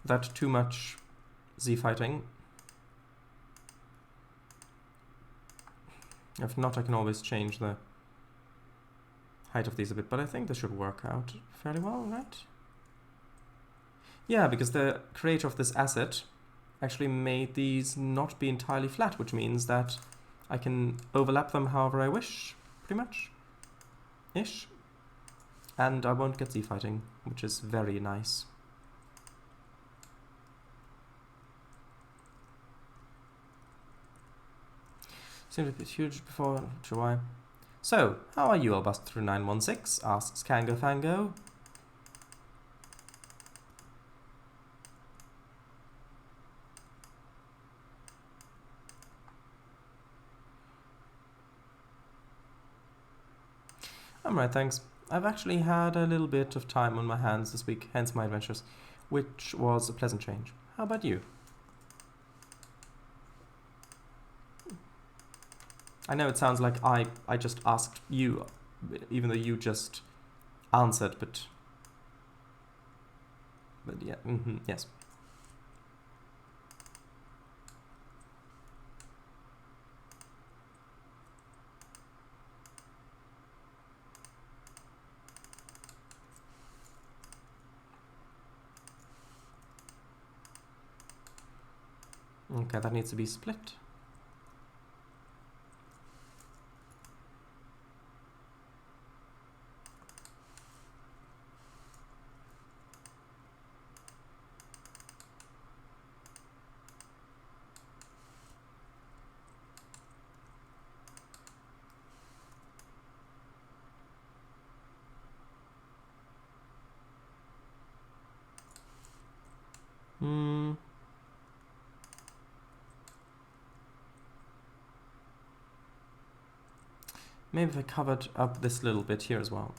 without too much Z-fighting. If not, I can always change the height of these a bit, but I think this should work out fairly well, right? Yeah, because the creator of this asset actually made these not be entirely flat, which means that I can overlap them however I wish, pretty much. Ish. And I won't get Z-fighting, which is very nice. Seemed a bit huge before, not sure why. So, how are you, Albust3916? Asks Kango Fango. I'm right, thanks. I've actually had a little bit of time on my hands this week, hence my adventures, which was a pleasant change. How about you? I know it sounds like I just asked you, even though you just answered, but yeah, yes. Okay, that needs to be split. Maybe if I covered up this little bit here as well.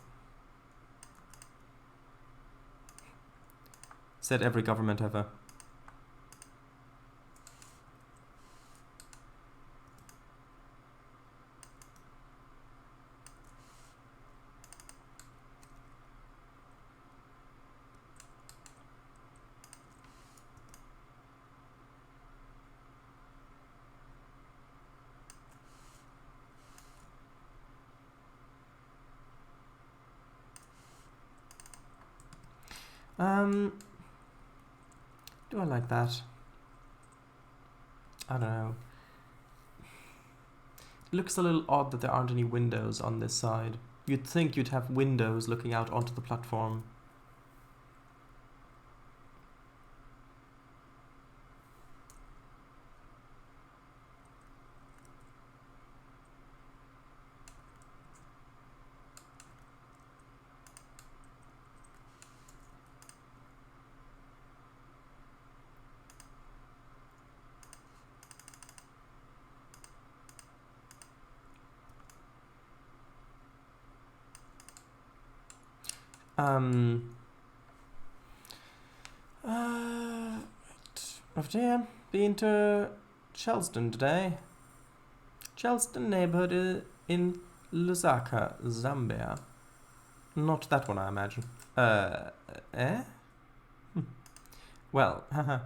Said every government ever. Do I like that? I don't know. It looks a little odd that there aren't any windows on this side. You'd think you'd have windows looking out onto the platform. Oh dear, been to Chelston today. Chelston neighborhood in Lusaka, Zambia. Not that one, I imagine. Well, haha.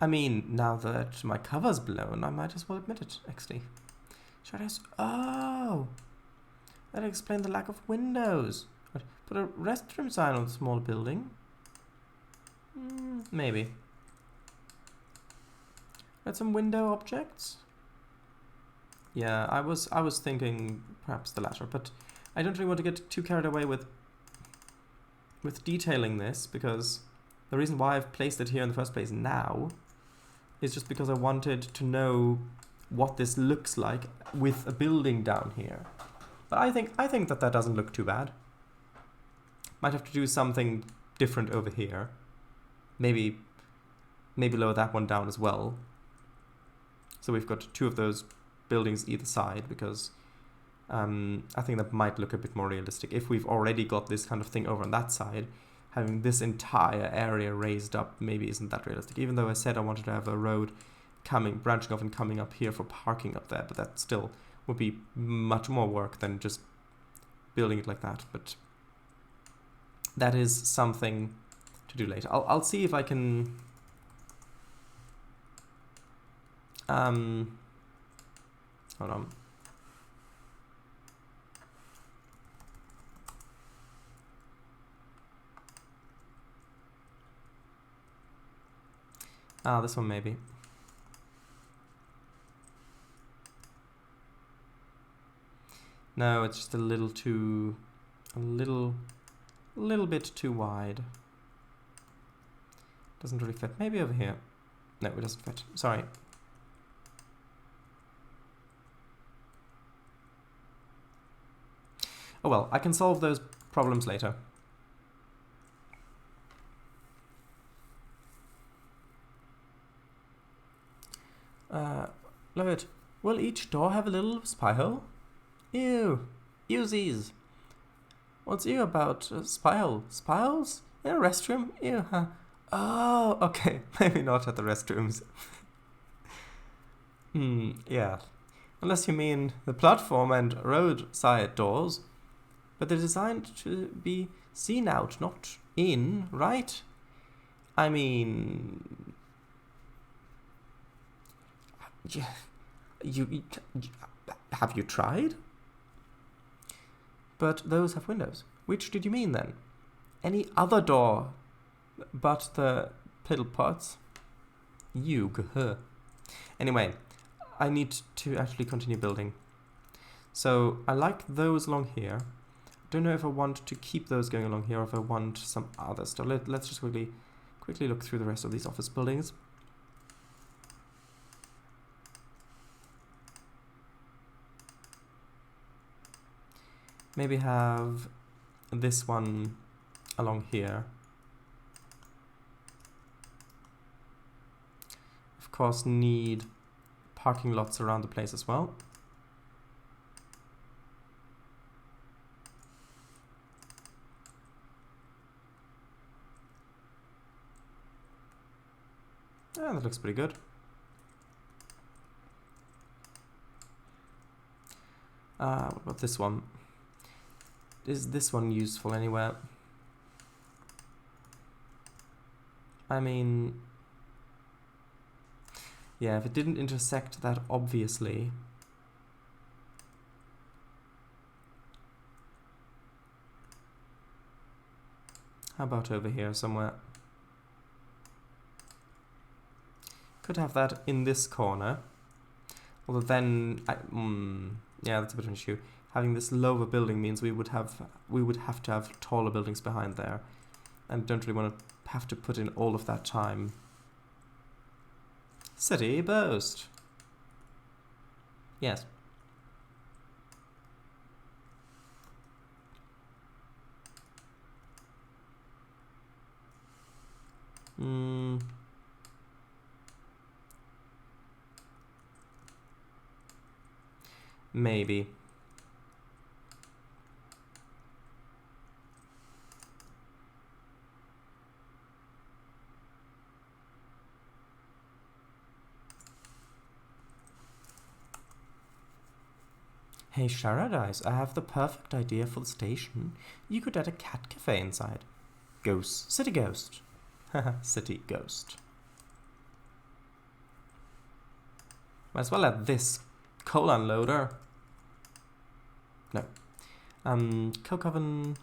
I mean, now that my cover's blown, I might as well admit it, XD. Should I... Oh! That explains the lack of windows. Put a restroom sign on the small building? Maybe. Got some window objects? Yeah, I was thinking perhaps the latter, but I don't really want to get too carried away with detailing this, because the reason why I've placed it here in the first place now is just because I wanted to know what this looks like with a building down here. But I think that doesn't look too bad. Might have to do something different over here. Maybe lower that one down as well. So we've got two of those buildings either side, because I think that might look a bit more realistic. If we've already got this kind of thing over on that side, having this entire area raised up maybe isn't that realistic. Even though I said I wanted to have a road branching off and coming up here for parking up there, but that still would be much more work than just building it like that. But that is something to do later. I'll see if I can hold on. This one maybe. No, it's just a little bit too wide. Doesn't really fit. Maybe over here. No, it doesn't fit. Sorry. Oh well, I can solve those problems later. Love it. Will each door have a little spy hole? Ew. Ewsies. What's ew about spy hole? Spy holes? In a restroom? Ew, huh? Oh, okay. Maybe not at the restrooms. Yeah. Unless you mean the platform and roadside doors. But they're designed to be seen out, not in, right? I mean... You have you tried? But those have windows. Which did you mean then? Any other door but the piddle pots? You. Anyway, I need to actually continue building. So I like those along here. Don't know if I want to keep those going along here or if I want some other stuff. Let's just quickly look through the rest of these office buildings. Maybe have this one along here. Of course, need parking lots around the place as well. Yeah, that looks pretty good. What about this one? Is this one useful anywhere? I mean, yeah, if it didn't intersect that obviously. How about over here somewhere? Could have that in this corner. Although then, yeah, that's a bit of an issue. Having this lower building means we would have to have taller buildings behind there, and don't really want to have to put in all of that time. City boast. Yes. Maybe. Hey Sharadise, I have the perfect idea for the station. You could add a cat cafe inside. Ghost. City ghost. Haha, city ghost. Might as well add this coal unloader. No. Coke oven.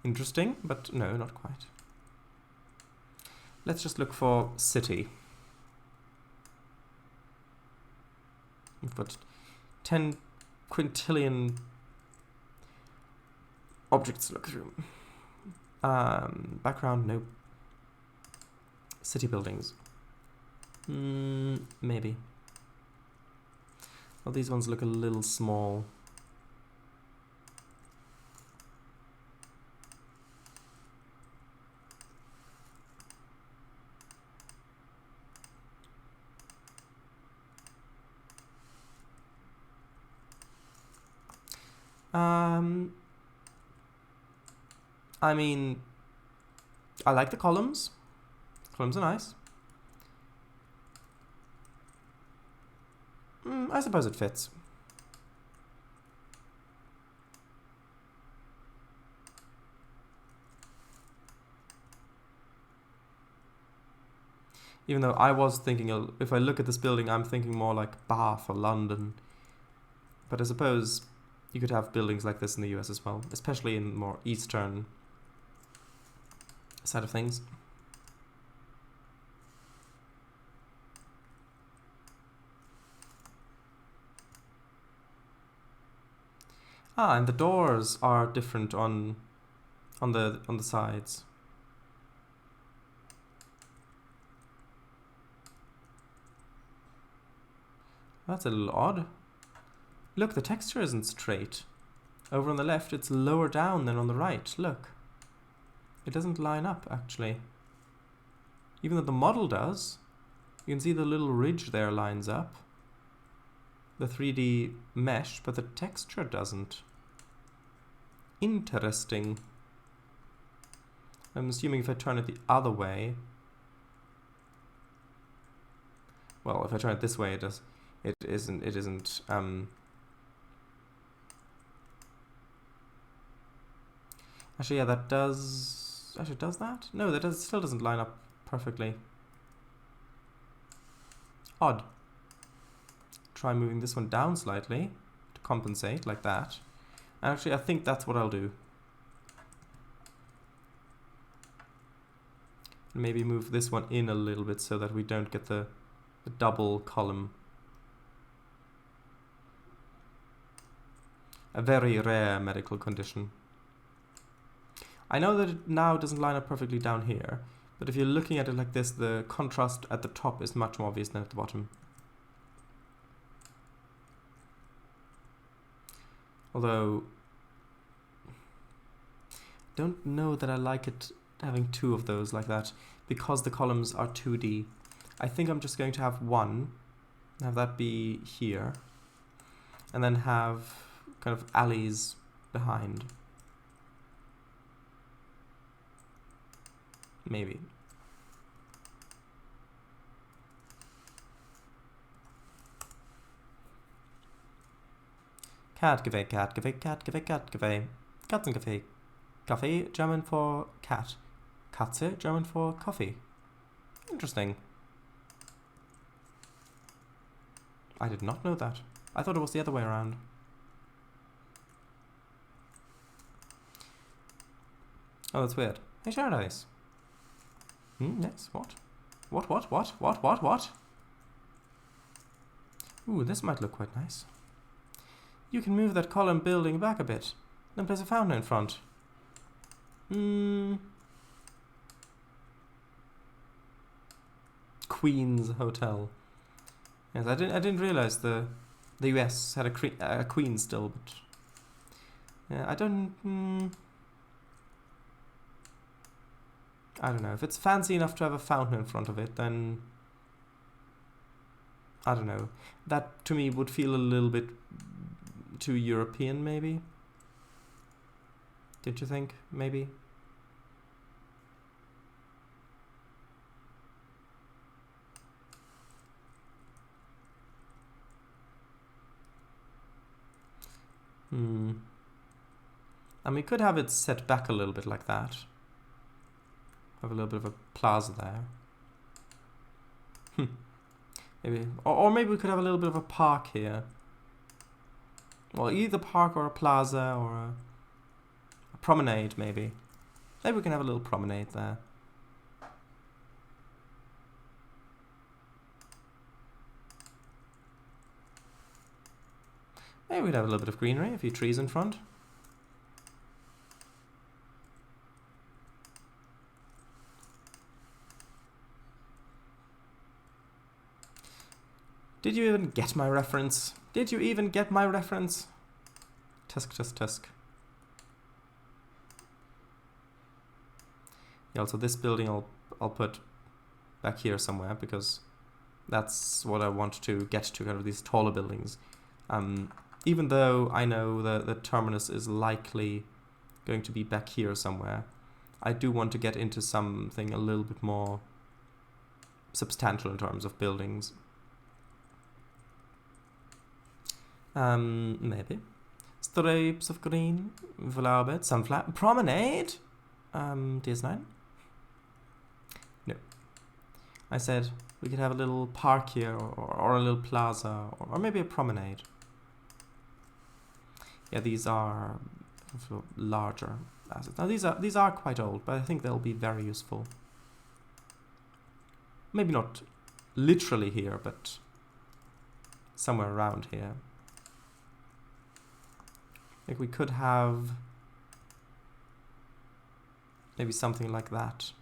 Interesting, but no, not quite. Let's just look for city. We've got 10 quintillion objects to look through. Background, nope. City buildings. Maybe. Well, these ones look a little small. I mean, I like the columns. Columns are nice. I suppose it fits. Even though I was thinking, if I look at this building, I'm thinking more like Bath or London. But I suppose you could have buildings like this in the US as well, especially in more eastern side of things. And the doors are different on the sides. That's a little odd. Look, the texture isn't straight. Over on the left, it's lower down than on the right. Look. It doesn't line up, actually. Even though the model does. You can see the little ridge there lines up. The 3D mesh, but the texture doesn't. Interesting. I'm assuming if I turn it the other way... Well, if I turn it this way, it isn't. Actually, yeah, that does... Actually, does that? No, still doesn't line up perfectly. Odd. Try moving this one down slightly to compensate, like that. And actually, I think that's what I'll do. And maybe move this one in a little bit so that we don't get the double column. A very rare medical condition. I know that it now doesn't line up perfectly down here, but if you're looking at it like this, the contrast at the top is much more obvious than at the bottom. Although, don't know that I like it having two of those like that, because the columns are 2D. I think I'm just going to have one, have that be here, and then have kind of alleys behind. Maybe. Kattkaffee, Kattkaffee, Kattkaffee, Kattkaffee. Katzenkaffee. Kaffee, German for cat. Katze, German for coffee. Interesting. I did not know that. I thought it was the other way around. Oh, that's weird. Hey, Paradise. Yes, what? What? Ooh, this might look quite nice. You can move that column building back a bit, then place a fountain in front. Queen's Hotel. Yes, I didn't realize the US had a queen still, but yeah, I don't know. If it's fancy enough to have a fountain in front of it, then I don't know. That to me would feel a little bit too European, maybe. Did you think? Maybe. And we could have it set back a little bit like that. Have a little bit of a plaza there. Maybe, or maybe we could have a little bit of a park here. Well, either park or a plaza or a promenade, maybe. Maybe we can have a little promenade there. Maybe we'd have a little bit of greenery, a few trees in front. Did you even get my reference? Did you even get my reference? Tusk. Yeah, also this building I'll put back here somewhere, because that's what I want to get to, kind of these taller buildings. Even though I know the terminus is likely going to be back here somewhere, I do want to get into something a little bit more substantial in terms of buildings. Maybe. Stripes of green, flower bed, sunflower, promenade? DS9? No. I said we could have a little park here, or a little plaza, or maybe a promenade. Yeah, these are larger assets. Now these are quite old, but I think they'll be very useful. Maybe not literally here, but somewhere around here. Like we could have maybe something like that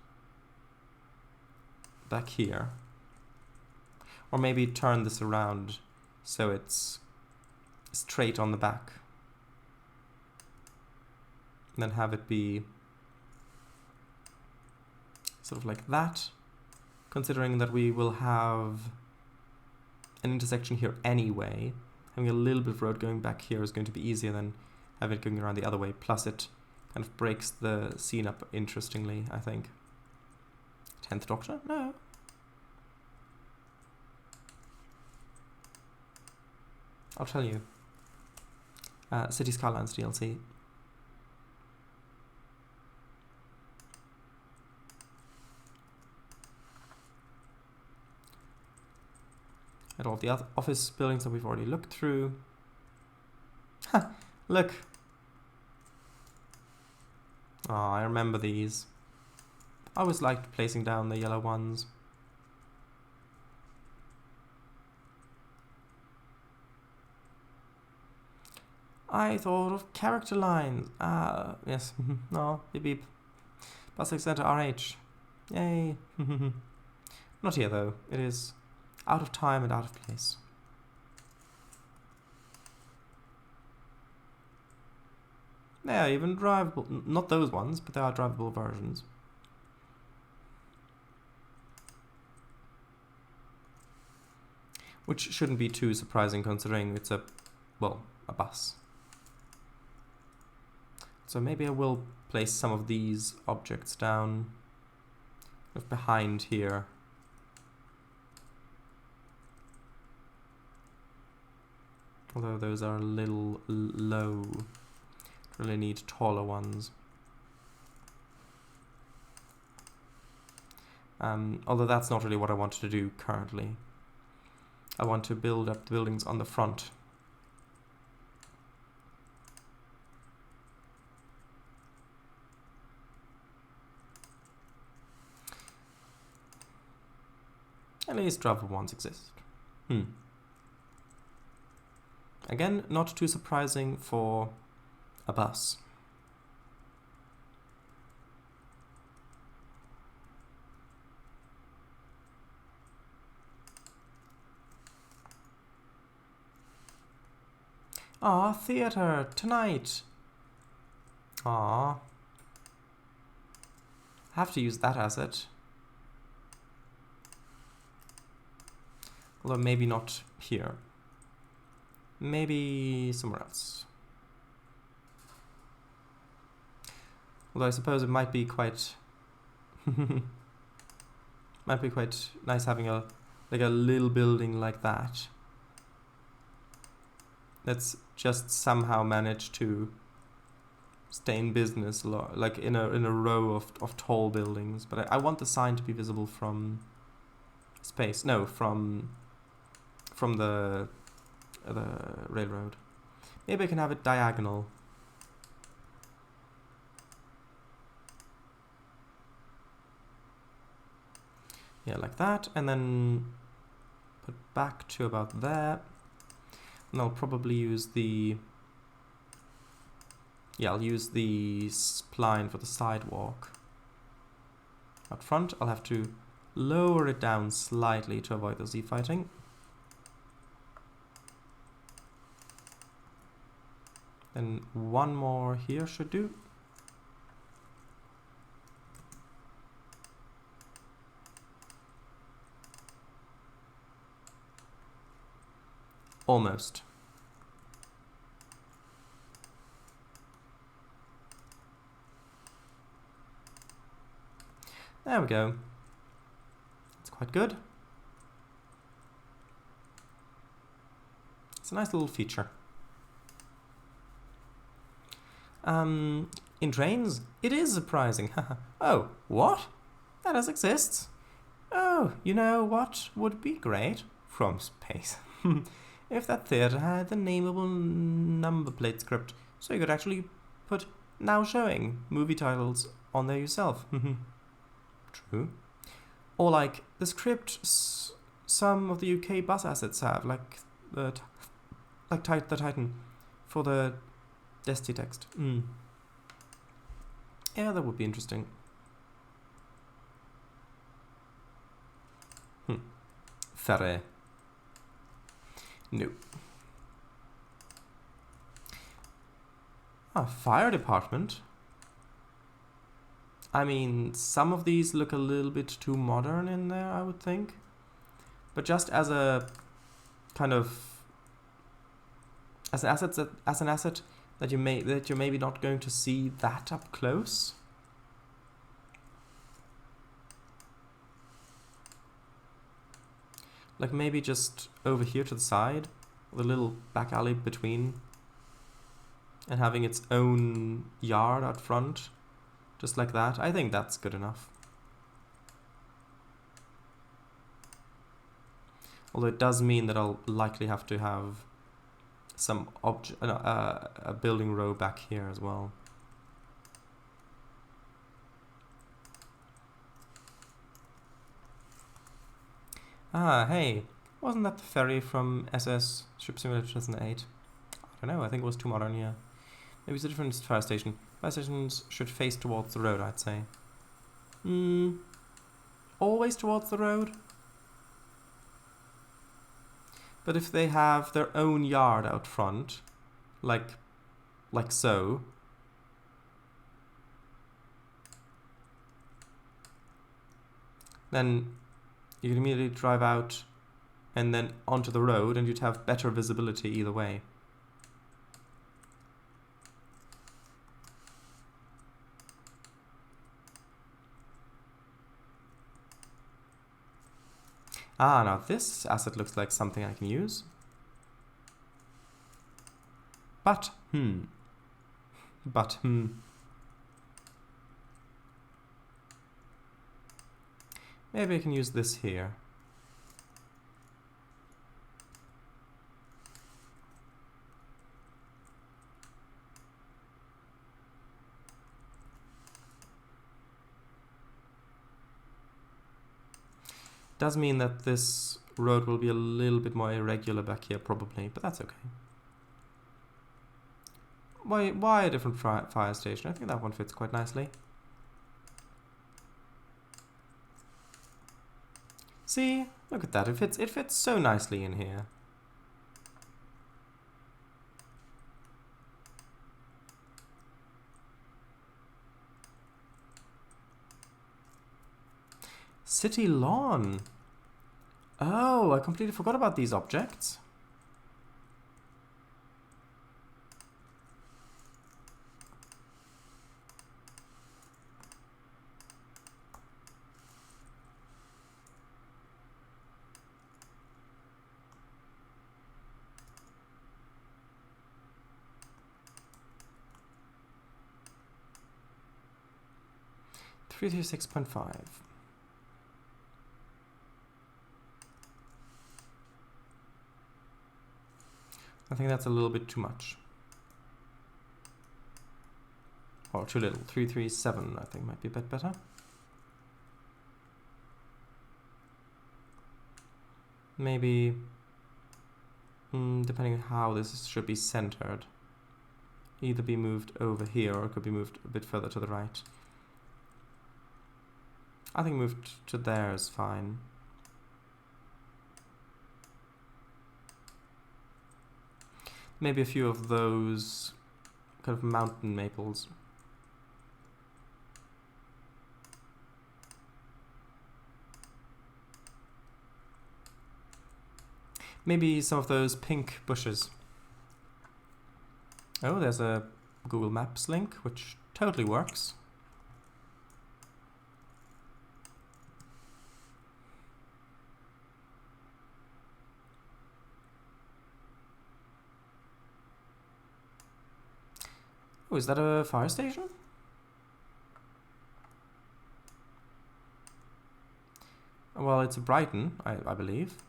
back here. Or maybe turn this around so it's straight on the back. And then have it be sort of like that, considering that we will have an intersection here anyway. Having a little bit of road going back here is going to be easier than having it going around the other way. Plus it kind of breaks the scene up interestingly, I think. 10th Doctor? No. I'll tell you. City Skylines DLC. At all the other office buildings that we've already looked through. Ha! Look! Oh, I remember these. I always liked placing down the yellow ones. I thought of character lines. Ah, yes. No, beep beep. Bus Center RH. Yay. Not here though. It is out of time and out of place. They are even drivable. Not those ones, but they are drivable versions. Which shouldn't be too surprising considering it's a bus. So maybe I will place some of these objects down behind here. Although those are a little low. Really need taller ones. Although that's not really what I want to do currently. I want to build up the buildings on the front. At least drivable ones exist. Again, not too surprising for a bus. Ah, theatre tonight. Ah, I have to use that asset. Although maybe not here. Maybe somewhere else. Although I suppose it might be quite nice having a little building like that. Let's just somehow manage to stay in business, like in a row of tall buildings. But I want the sign to be visible from space. No, from the railroad. Maybe I can have it diagonal. Yeah, like that, and then put back to about there. And I'll probably use the... Yeah, I'll use the spline for the sidewalk. Out front, I'll have to lower it down slightly to avoid the Z-fighting. Then one more here should do. Almost. There we go. It's quite good. It's a nice little feature. In Trainz, it is surprising. Oh, what? That does exist. Oh, you know what would be great? From space. If that theatre had the nameable number plate script, so you could actually put now showing movie titles on there yourself. True. Or like the script some of the UK bus assets have, like the Titan for the Desti text. Yeah, that would be interesting. Ferre. No. Fire department. I mean, some of these look a little bit too modern in there, I would think. But just as a kind of as an asset that you're maybe not going to see that up close. Like maybe just over here to the side, with a little back alley between, and having its own yard out front, just like that. I think that's good enough. Although it does mean that I'll likely have to have some a building row back here as well. Ah, hey. Wasn't that the ferry from SS Ship Simulator 2008? I don't know, I think it was too modern, yeah. Maybe it's a different fire station. Fire stations should face towards the road, I'd say. Always towards the road? But if they have their own yard out front, like so, then you can immediately drive out and then onto the road, and you'd have better visibility either way. Ah, now this asset looks like something I can use. But, maybe I can use this here. Does mean that this road will be a little bit more irregular back here, probably, but that's okay. Why a different fire station? I think that one fits quite nicely. See? Look at that. It fits so nicely in here. City lawn. Oh, I completely forgot about these objects. $336.5. I think that's a little bit too much. Or too little. 337 I think might be a bit better. Maybe, depending on how this should be centered, either be moved over here or it could be moved a bit further to the right. I think moved to there is fine. Maybe a few of those kind of mountain maples. Maybe some of those pink bushes. Oh, there's a Google Maps link, which totally works. Oh, is that a fire station? Well, it's Brighton, I believe.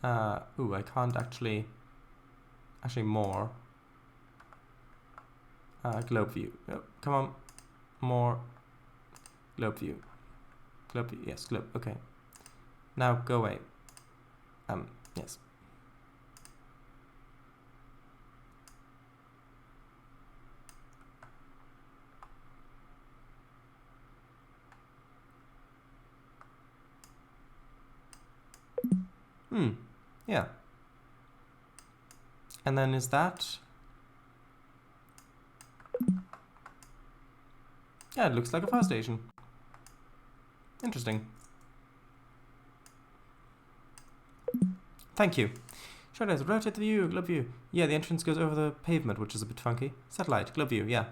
Ooh, I can't actually more. Globe view. Oh, come on. More. Globe view. Globe view. Yes, globe. Okay. Now go away. Yes. Yeah. And then is that? Yeah, it looks like a fire station. Interesting. Thank you. Sure does. Rotate the view, globe view. Yeah, the entrance goes over the pavement, which is a bit funky. Satellite, globe view, yeah.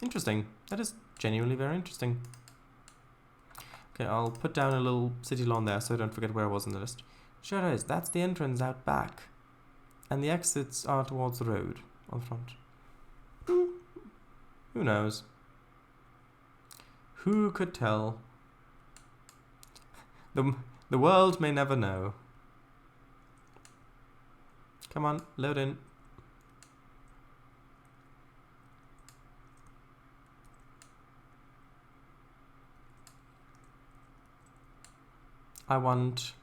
Interesting. That is genuinely very interesting. Okay, I'll put down a little city lawn there so I don't forget where I was in the list. Sure is. That's the entrance out back. And the exits are towards the road on the front. Who knows? Who could tell? The world may never know. Come on, load in. I want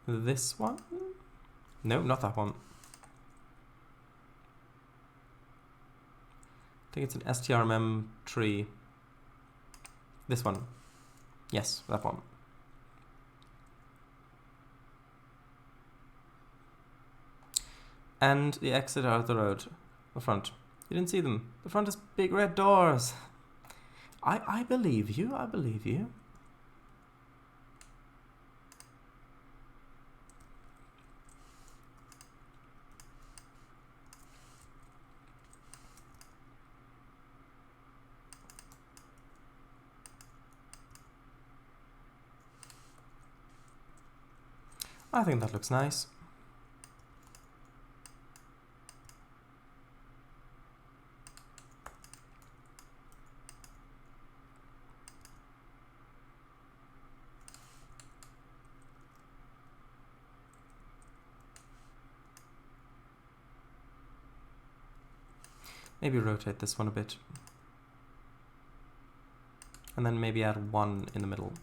this one. No, not that one. I think it's an strmm tree. This one. Yes, that one. And the exit out of the road. The front. You didn't see them. The front is big red doors. I believe you. I believe you. I think that looks nice. Maybe rotate this one a bit. And then maybe add one in the middle.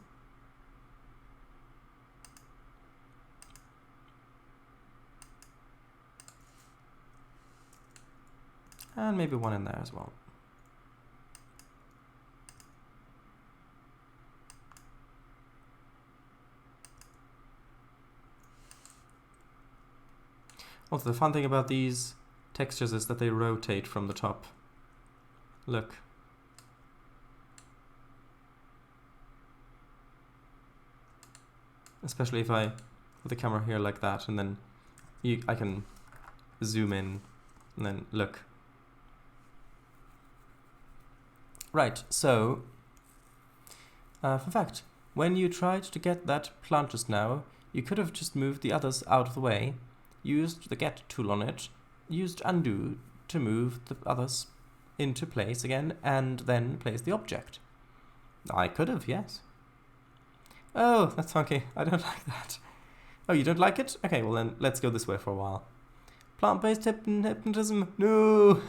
And maybe one in there as well. Also, the fun thing about these textures is that they rotate from the top. Look. Especially if I put the camera here like that, and then I can zoom in, and then look. Right, so, fun fact, when you tried to get that plant just now, you could have just moved the others out of the way, used the get tool on it, used undo to move the others into place again, and then place the object. I could have, yes. Oh, that's funky. I don't like that. Oh, you don't like it? Okay, well then let's go this way for a while. Plant-based hypnotism? No!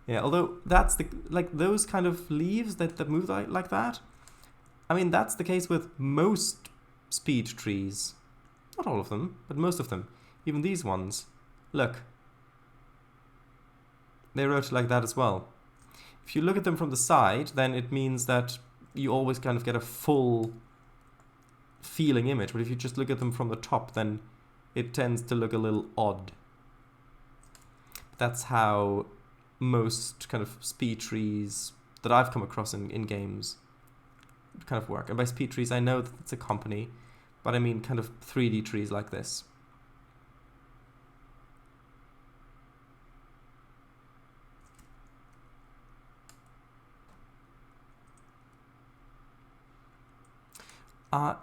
Yeah, although that's the, like those kind of leaves that move like that, I mean, that's the case with most speed trees. Not all of them, but most of them. Even these ones. Look. They rotate like that as well. If you look at them from the side, then it means that you always kind of get a full feeling image. But if you just look at them from the top, then it tends to look a little odd. That's how most kind of speed trees that I've come across in games kind of work. And by speed trees, I know that it's a company, but I mean kind of 3D trees like this.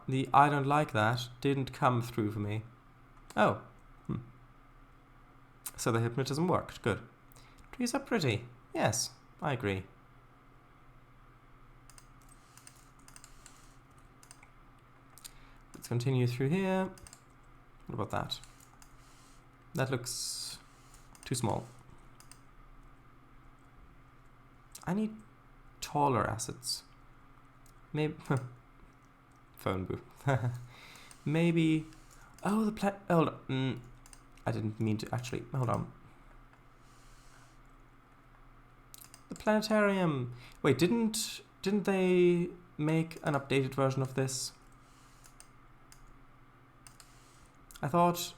The I don't like that didn't come through for me. Oh. So the hypnotism worked. Good. Trees are pretty. Yes, I agree. Let's continue through here. What about that? That looks too small. I need taller assets. Maybe phone booth. Maybe. Oh, the plant. Hold on. I didn't mean to actually. Hold on. The planetarium. Wait, didn't they make an updated version of this? I thought.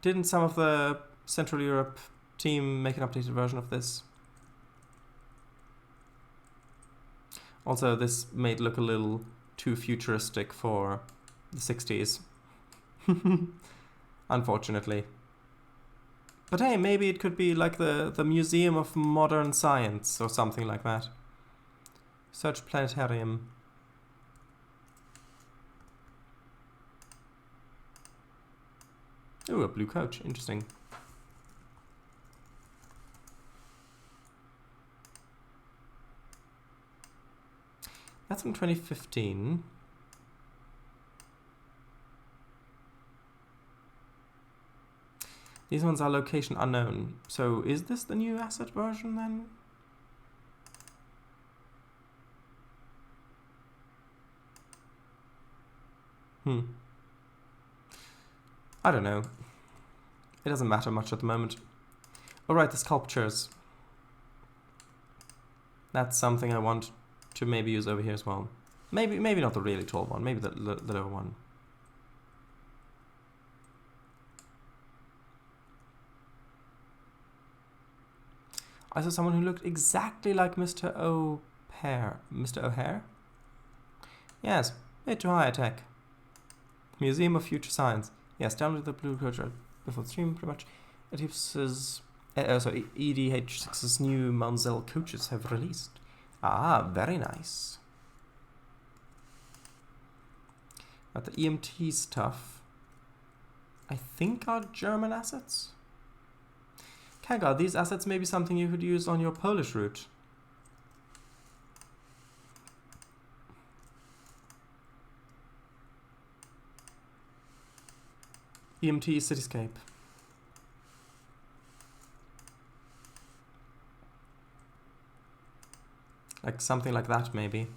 Didn't some of the Central Europe team make an updated version of this? Also, this made look a little too futuristic for the 60s. Unfortunately. But hey, maybe it could be like the Museum of Modern Science or something like that. Search planetarium. Ooh, a blue coach. Interesting. That's from 2015. These ones are location unknown. So is this the new asset version then? I don't know. It doesn't matter much at the moment. Alright, the sculptures. That's something I want to maybe use over here as well. Maybe not the really tall one, maybe the lower one. I saw someone who looked exactly like Mr. O'Hare. Mr. O'Hare? Yes, made to higher tech. Museum of Future Science. Yes, download the blue coach before the stream, pretty much. EDH6's new Mansell coaches have released. Ah, very nice. But the EMT stuff, I think, are German assets. Kaga, these assets may be something you could use on your Polish route. EMT Cityscape. Like something like that, maybe.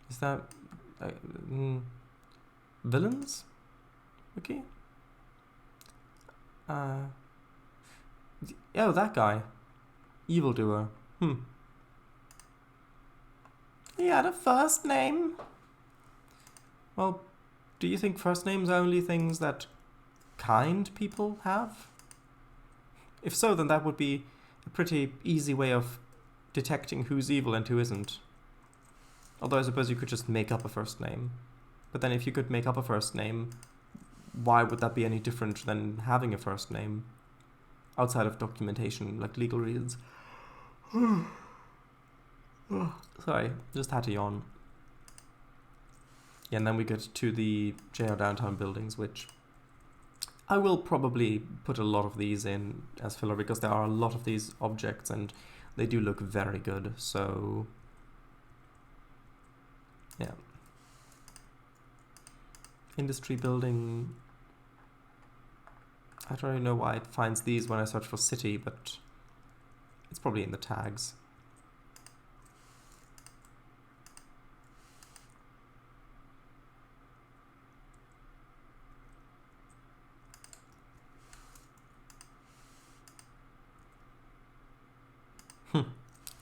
Is that villains? Okay. Oh, that guy. Evildoer. He had a first name. Well, do you think first names are only things that kind people have? If so, then that would be a pretty easy way of detecting who's evil and who isn't. Although I suppose you could just make up a first name. But then if you could make up a first name, why would that be any different than having a first name? Outside of documentation, like legal reasons. Sorry, just had to yawn. Yeah, and then we get to the JR Downtown buildings, which I will probably put a lot of these in as filler because there are a lot of these objects and they do look very good, so yeah. Industry building, I don't really know why it finds these when I search for city, but it's probably in the tags.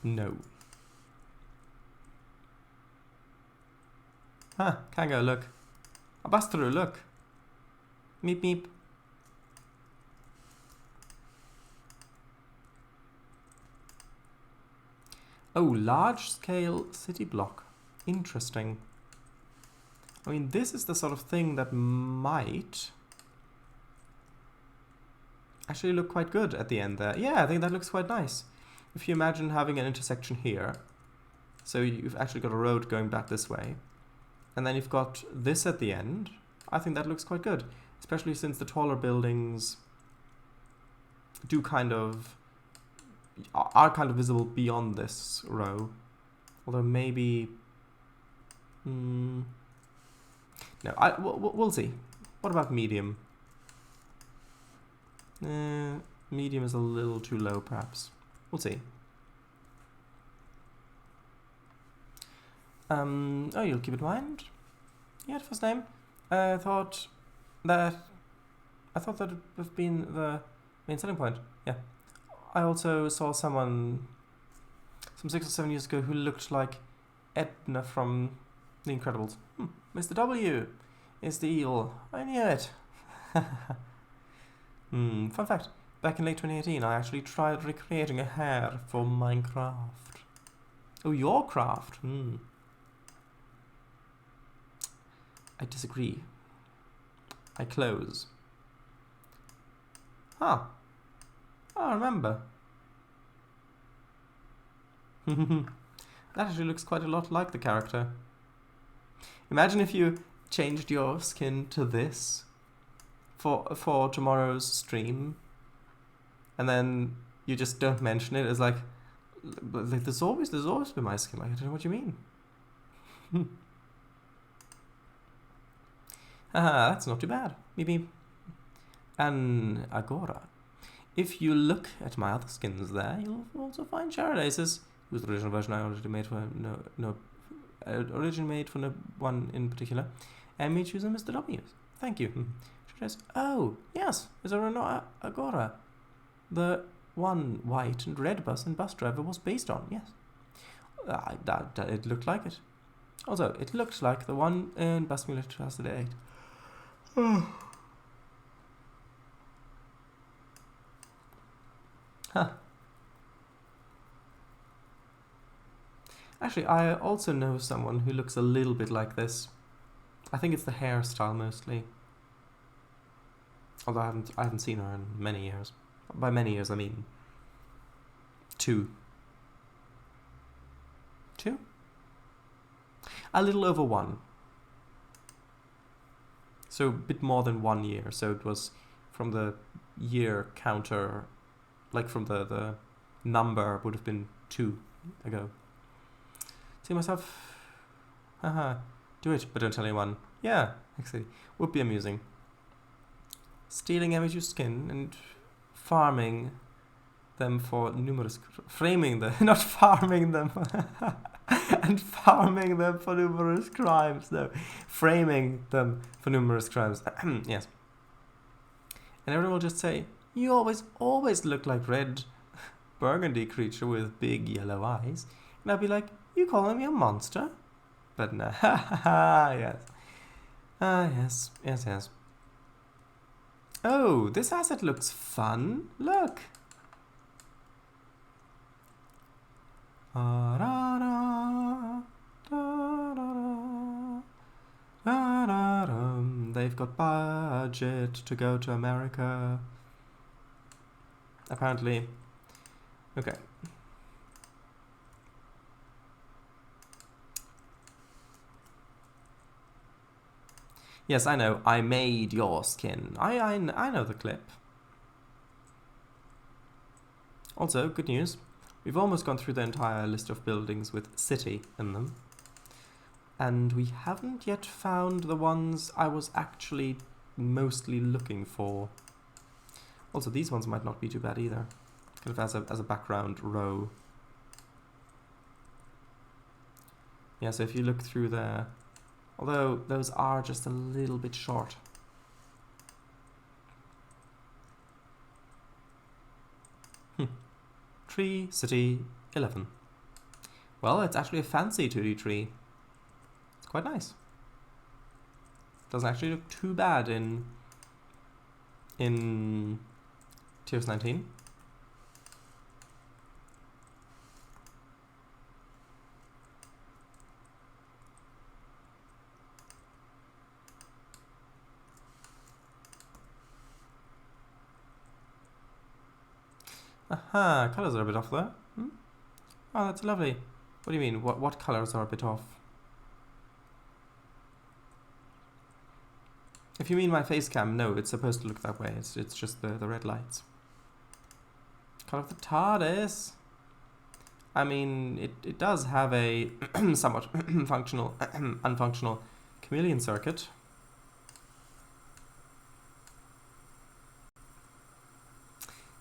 No. Huh, can't go, look. A bus through, look. Meep meep. Oh, large scale city block. Interesting. I mean, this is the sort of thing that might actually look quite good at the end there. Yeah, I think that looks quite nice. If you imagine having an intersection here, so you've actually got a road going back this way, and then you've got this at the end, I think that looks quite good, especially since the taller buildings do are kind of visible beyond this row. Although maybe no, we'll see. What about medium? Medium is a little too low, perhaps. We'll see. Oh, you'll keep it in mind? Yeah, first name. I thought that would have been the main selling point. Yeah. I also saw someone some 6 or 7 years ago who looked like Edna from The Incredibles. Mr. W is the eel. I knew it. Fun fact. Back in late 2018, I actually tried recreating a hair for Minecraft. Oh, your craft? I disagree. I close. Huh. I remember. That actually looks quite a lot like the character. Imagine if you changed your skin to this for tomorrow's stream, and then you just don't mention it. It's like there's always been my skin. Like, I don't know what you mean. Haha, that's not too bad. Maybe. And agora. if you look at my other skins there, you'll also find Charadace's, who's the original version I already made for originally made for no one in particular, and me choosing Mr. W's. Thank you. Charadace. Oh, yes, is there an Agora? The one white and red bus and bus driver was based on, yes. It looked like it. Also, it looked like the one in Bus Simulator 2008. Huh. Actually, I also know someone who looks a little bit like this. I think it's the hairstyle mostly. Although I haven't seen her in many years. By many years, I mean 2. 2? A little over 1. So a bit more than 1 year. So it was from the year counter, like from the number would have been 2 ago. See myself, haha, do it, but don't tell anyone. Yeah, actually, would be amusing. Stealing MHU skin and farming them for numerous, framing them, not farming them, and farming them for numerous crimes. No, framing them for numerous crimes. Yes. And everyone will just say, you always look like red burgundy creature with big yellow eyes. And I'll be like, you calling me a monster? But no, yes. Yes. Oh, this asset looks fun. Look. They've got budget to go to America. Apparently. Okay. Yes, I know. I made your skin. I know the clip. Also, good news. We've almost gone through the entire list of buildings with city in them. And we haven't yet found the ones I was actually mostly looking for. Also, these ones might not be too bad either. Kind of as a background row. Yeah, so if you look through there, although those are just a little bit short. Tree, city, 11. Well, it's actually a fancy 2D tree. It's quite nice. Doesn't actually look too bad in Tiers 19. Aha, colours are a bit off there. Oh, that's lovely. What do you mean? What colours are a bit off? If you mean my face cam, no, it's supposed to look that way. It's just the red lights. Colour of the TARDIS. I mean, it does have a somewhat functional, unfunctional chameleon circuit.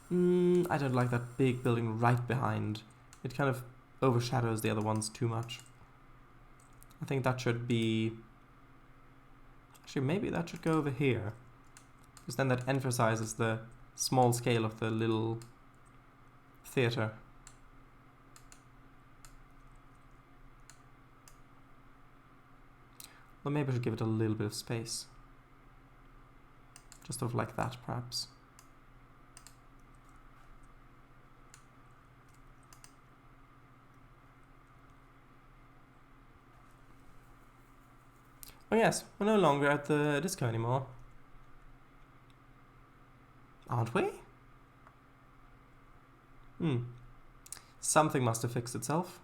I don't like that big building right behind. It kind of overshadows the other ones too much. I think that should be... Actually, maybe that should go over here. Because then that emphasizes the small scale of the little theatre. Well, maybe I should give it a little bit of space. Just sort of like that, perhaps. Oh yes, we're no longer at the disco anymore. Aren't we? Something must have fixed itself.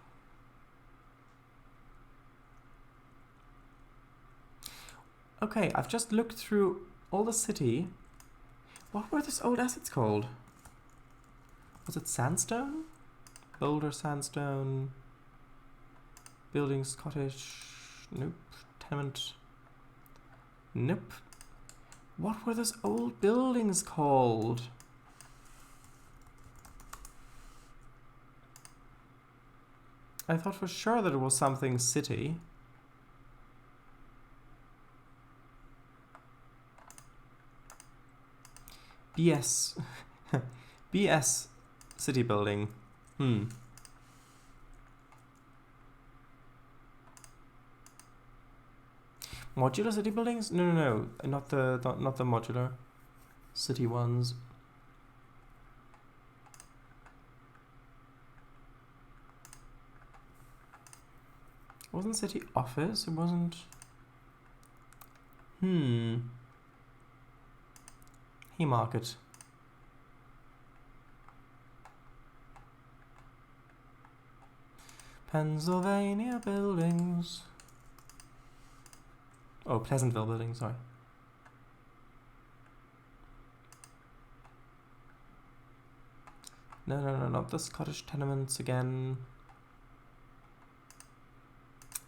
Okay, I've just looked through all the city. What were these old assets called? Was it sandstone? Boulder, sandstone, buildings, cottage, nope. Tenement. Nope. What were those old buildings called? I thought for sure that it was something city. BS. BS city building. Modular city buildings? No. Not the modular city ones. It wasn't city office. It wasn't. Haymarket. Pennsylvania buildings. Oh, Pleasantville building, sorry. No, not the Scottish tenements again.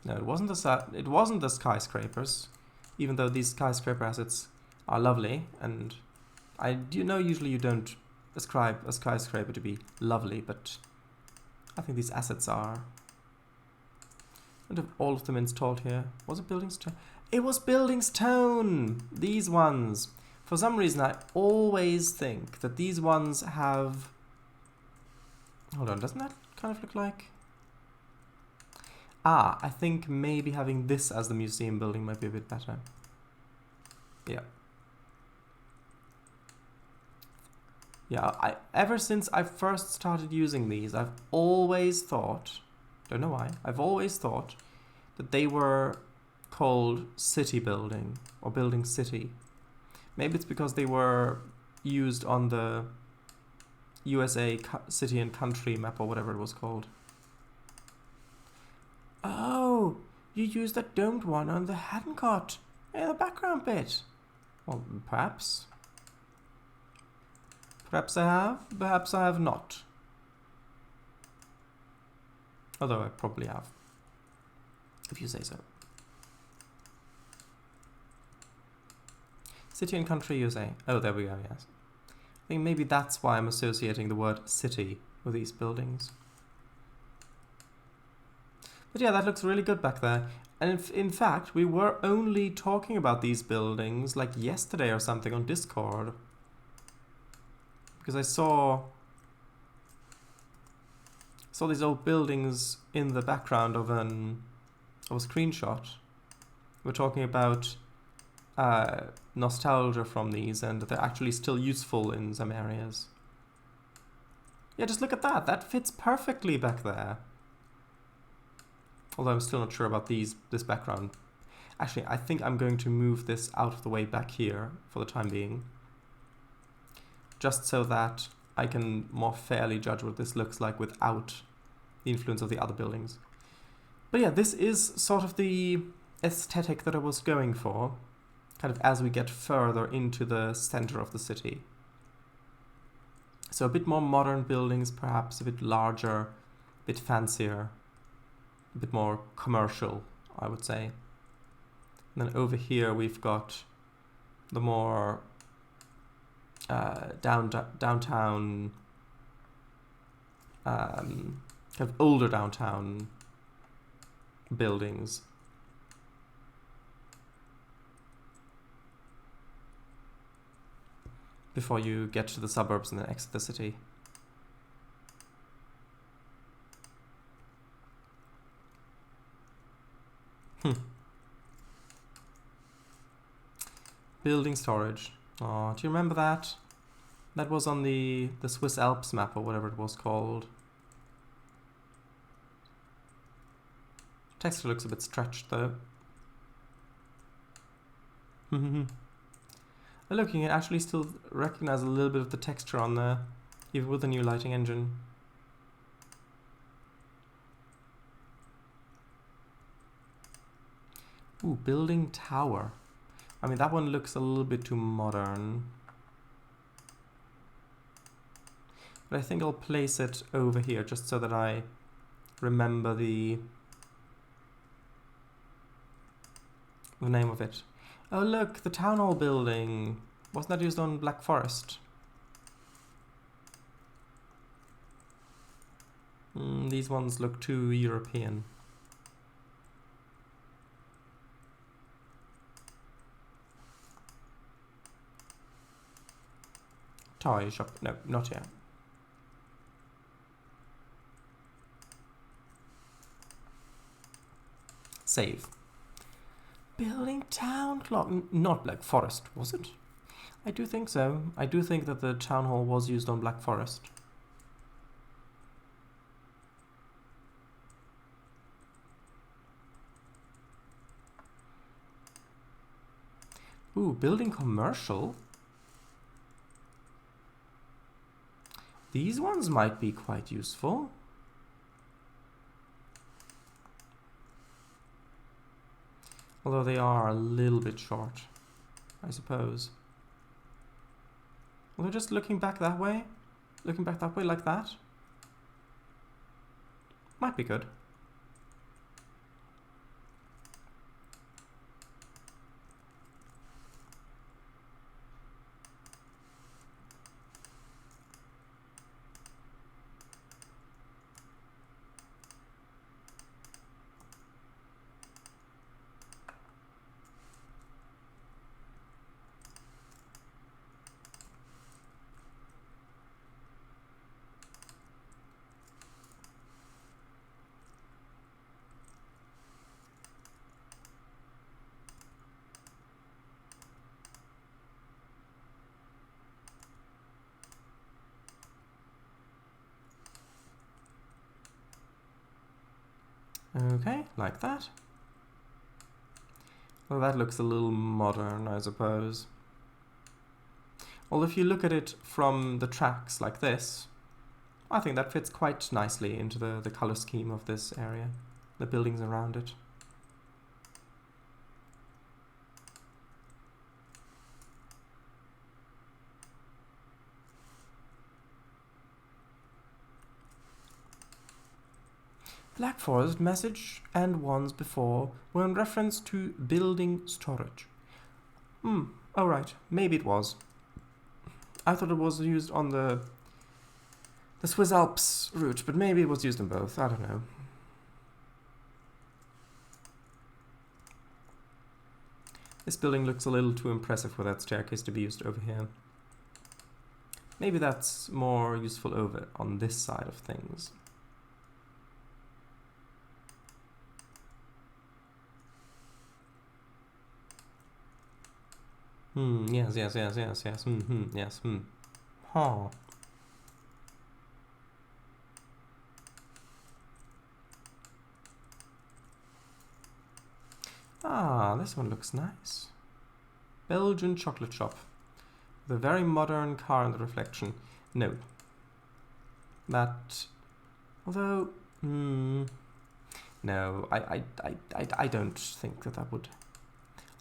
No, it wasn't the skyscrapers, even though these skyscraper assets are lovely, and I do know usually you don't ascribe a skyscraper to be lovely, but I think these assets are. I don't have all of them installed here. Was it Buildingstone? It was Buildingstone! These ones. For some reason, I always think that these ones have... Hold on, doesn't that kind of look like... Ah, I think maybe having this as the museum building might be a bit better. Yeah. Yeah, ever since I first started using these, I've always thought, don't know why, I've always thought that they were called city building or building city. Maybe it's because they were used on the USA city and country map or whatever it was called. Oh, you used that domed one on the Haddencote in the background bit. Well, perhaps. Perhaps I have, perhaps I have not. Although I probably have, if you say so. City and country, you say? Oh, there we go, yes. I think maybe that's why I'm associating the word city with these buildings. But yeah, that looks really good back there. And in fact, we were only talking about these buildings like yesterday or something on Discord. Because I saw these old buildings in the background of a screenshot. We're talking about nostalgia from these, and they're actually still useful in some areas. Yeah, just look at that. That fits perfectly back there. Although I'm still not sure about this background. Actually, I think I'm going to move this out of the way back here for the time being. Just so that I can more fairly judge what this looks like without the influence of the other buildings. But yeah, this is sort of the aesthetic that I was going for, kind of as we get further into the center of the city. So a bit more modern buildings, perhaps a bit larger, a bit fancier, a bit more commercial, I would say. And then over here we've got the more downtown, kind of older downtown buildings. Before you get to the suburbs and then exit the city. Building storage. Oh, do you remember that? That was on the Swiss Alps map or whatever it was called. Texture looks a bit stretched though. Looking, I actually still recognize a little bit of the texture on there, even with the new lighting engine. Ooh, building tower. I mean, that one looks a little bit too modern. But I think I'll place it over here just so that I remember the name of it. Oh look, the town hall building. Wasn't that used on Black Forest? The these ones look too European. Toy shop. No, not here. Save. Building town clock. Not Black Forest, was it? I do think so. I do think that the town hall was used on Black Forest. Ooh, building commercial. These ones might be quite useful. Although they are a little bit short, I suppose. Although just looking back that way like that, might be good. Okay, like that. Well, that looks a little modern, I suppose. Although if you look at it from the tracks like this, I think that fits quite nicely into the color scheme of this area, the buildings around it. Black Forest message and ones before were in reference to building storage. Oh right, maybe it was. I thought it was used on the Swiss Alps route, but maybe it was used in both, I don't know. This building looks a little too impressive for that staircase to be used over here. Maybe that's more useful over on this side of things. Yes. Yes. Huh. Ah, this one looks nice. Belgian chocolate shop. The very modern car in the reflection. No. That, although, no, I don't think that would.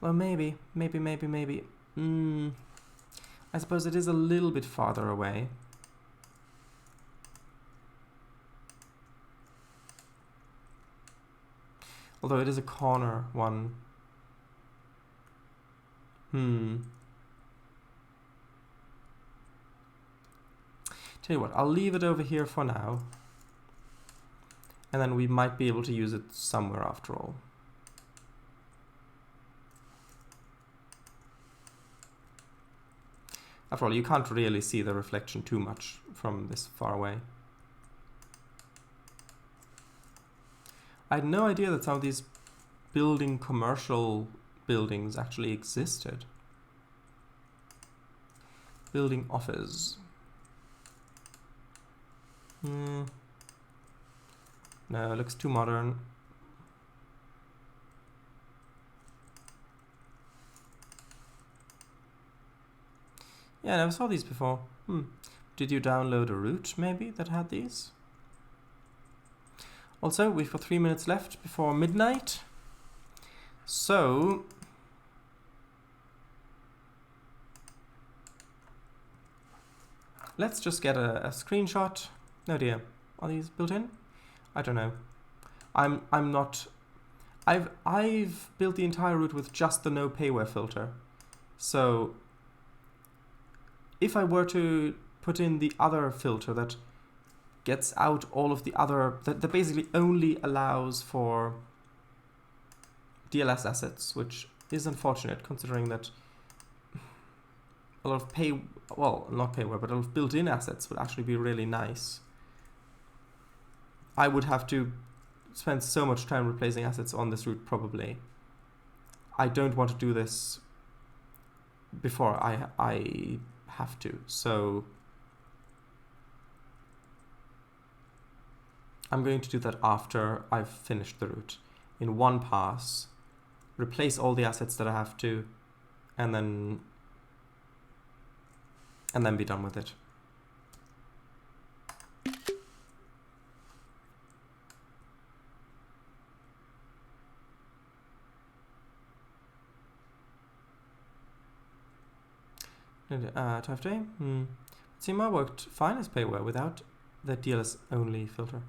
Well, maybe. I suppose it is a little bit farther away. Although it is a corner one. Tell you what, I'll leave it over here for now. And then we might be able to use it somewhere after all. After all, you can't really see the reflection too much from this far away. I had no idea that some of these commercial buildings actually existed. Building office. No, it looks too modern. Yeah, I never saw these before. Did you download a route, maybe, that had these? Also, we've got 3 minutes left before midnight. So, let's just get a screenshot. No dear. Are these built in? I don't know. I'm not. I've built the entire route with just the no payware filter. So if I were to put in the other filter that gets out all of the other, that basically only allows for DLS assets, which is unfortunate considering that a lot of not payware, but a lot of built-in assets would actually be really nice. I would have to spend so much time replacing assets on this route probably. I don't want to do this before I have to, so I'm going to do that after I've finished the route in one pass, replace all the assets that I have to, and then be done with it. TFD? CMR worked fine as payware without the DLS only filter.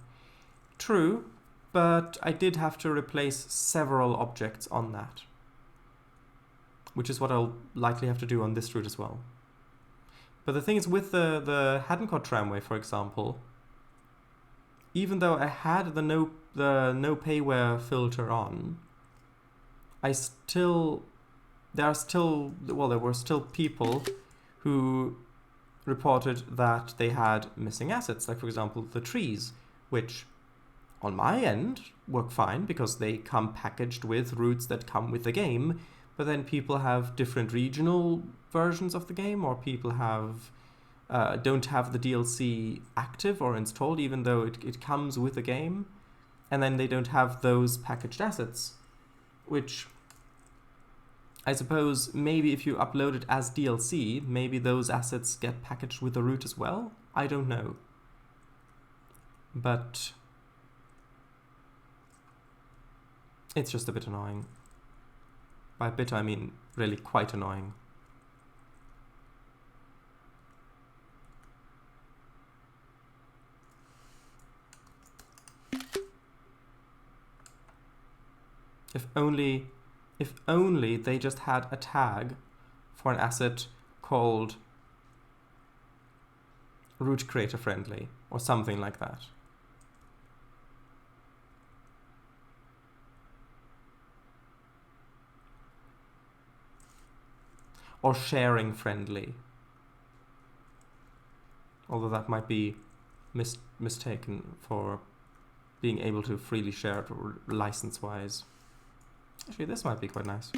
True, but I did have to replace several objects on that, which is what I'll likely have to do on this route as well. But the thing is, with the Haddoncourt tramway, for example, even though I had the no payware filter on, there were still people who reported that they had missing assets, like for example the trees, which on my end work fine because they come packaged with routes that come with the game, but then people have different regional versions of the game, or people have don't have the DLC active or installed even though it comes with the game, and then they don't have those packaged assets, which I suppose maybe if you upload it as DLC, maybe those assets get packaged with the route as well? I don't know. But it's just a bit annoying. By a bit I mean really quite annoying. If only they just had a tag for an asset called route creator friendly or something like that. Or sharing friendly. Although that might be mistaken for being able to freely share it license-wise. Actually, this might be quite nice.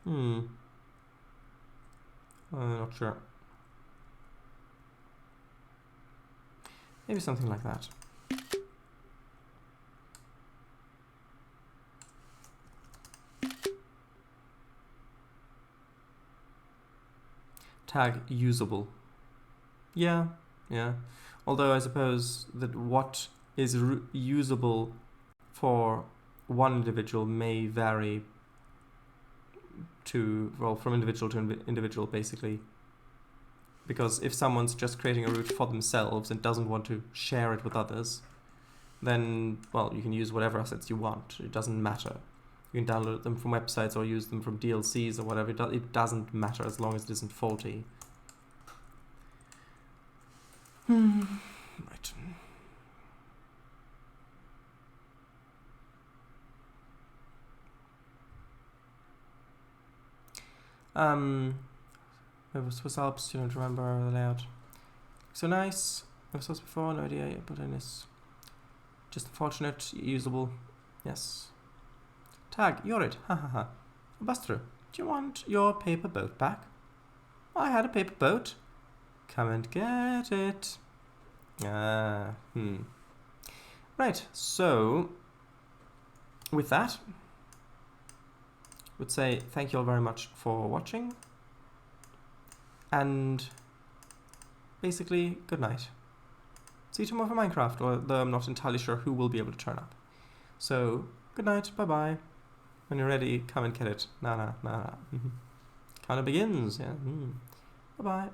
I'm not sure. Maybe something like that. Tag usable. Yeah. Although I suppose that what is usable for one individual may vary from individual to individual, basically. Because if someone's just creating a route for themselves and doesn't want to share it with others, then, well, you can use whatever assets you want. It doesn't matter. You can download them from websites or use them from DLCs or whatever. It doesn't matter as long as it isn't faulty. Right. Swiss Alps, you don't remember the layout. So nice. Never saw this before, no idea, but then it's just unfortunate, usable. Yes. Tag, you're it. Ha ha ha. Buster, do you want your paper boat back? I had a paper boat. Come and get it. Right, so with that, I would say thank you all very much for watching, and basically good night. See you tomorrow for Minecraft, although I'm not entirely sure who will be able to turn up. So good night, bye bye. When you're ready, come and get it. Nah. Kind of begins, yeah. Bye bye.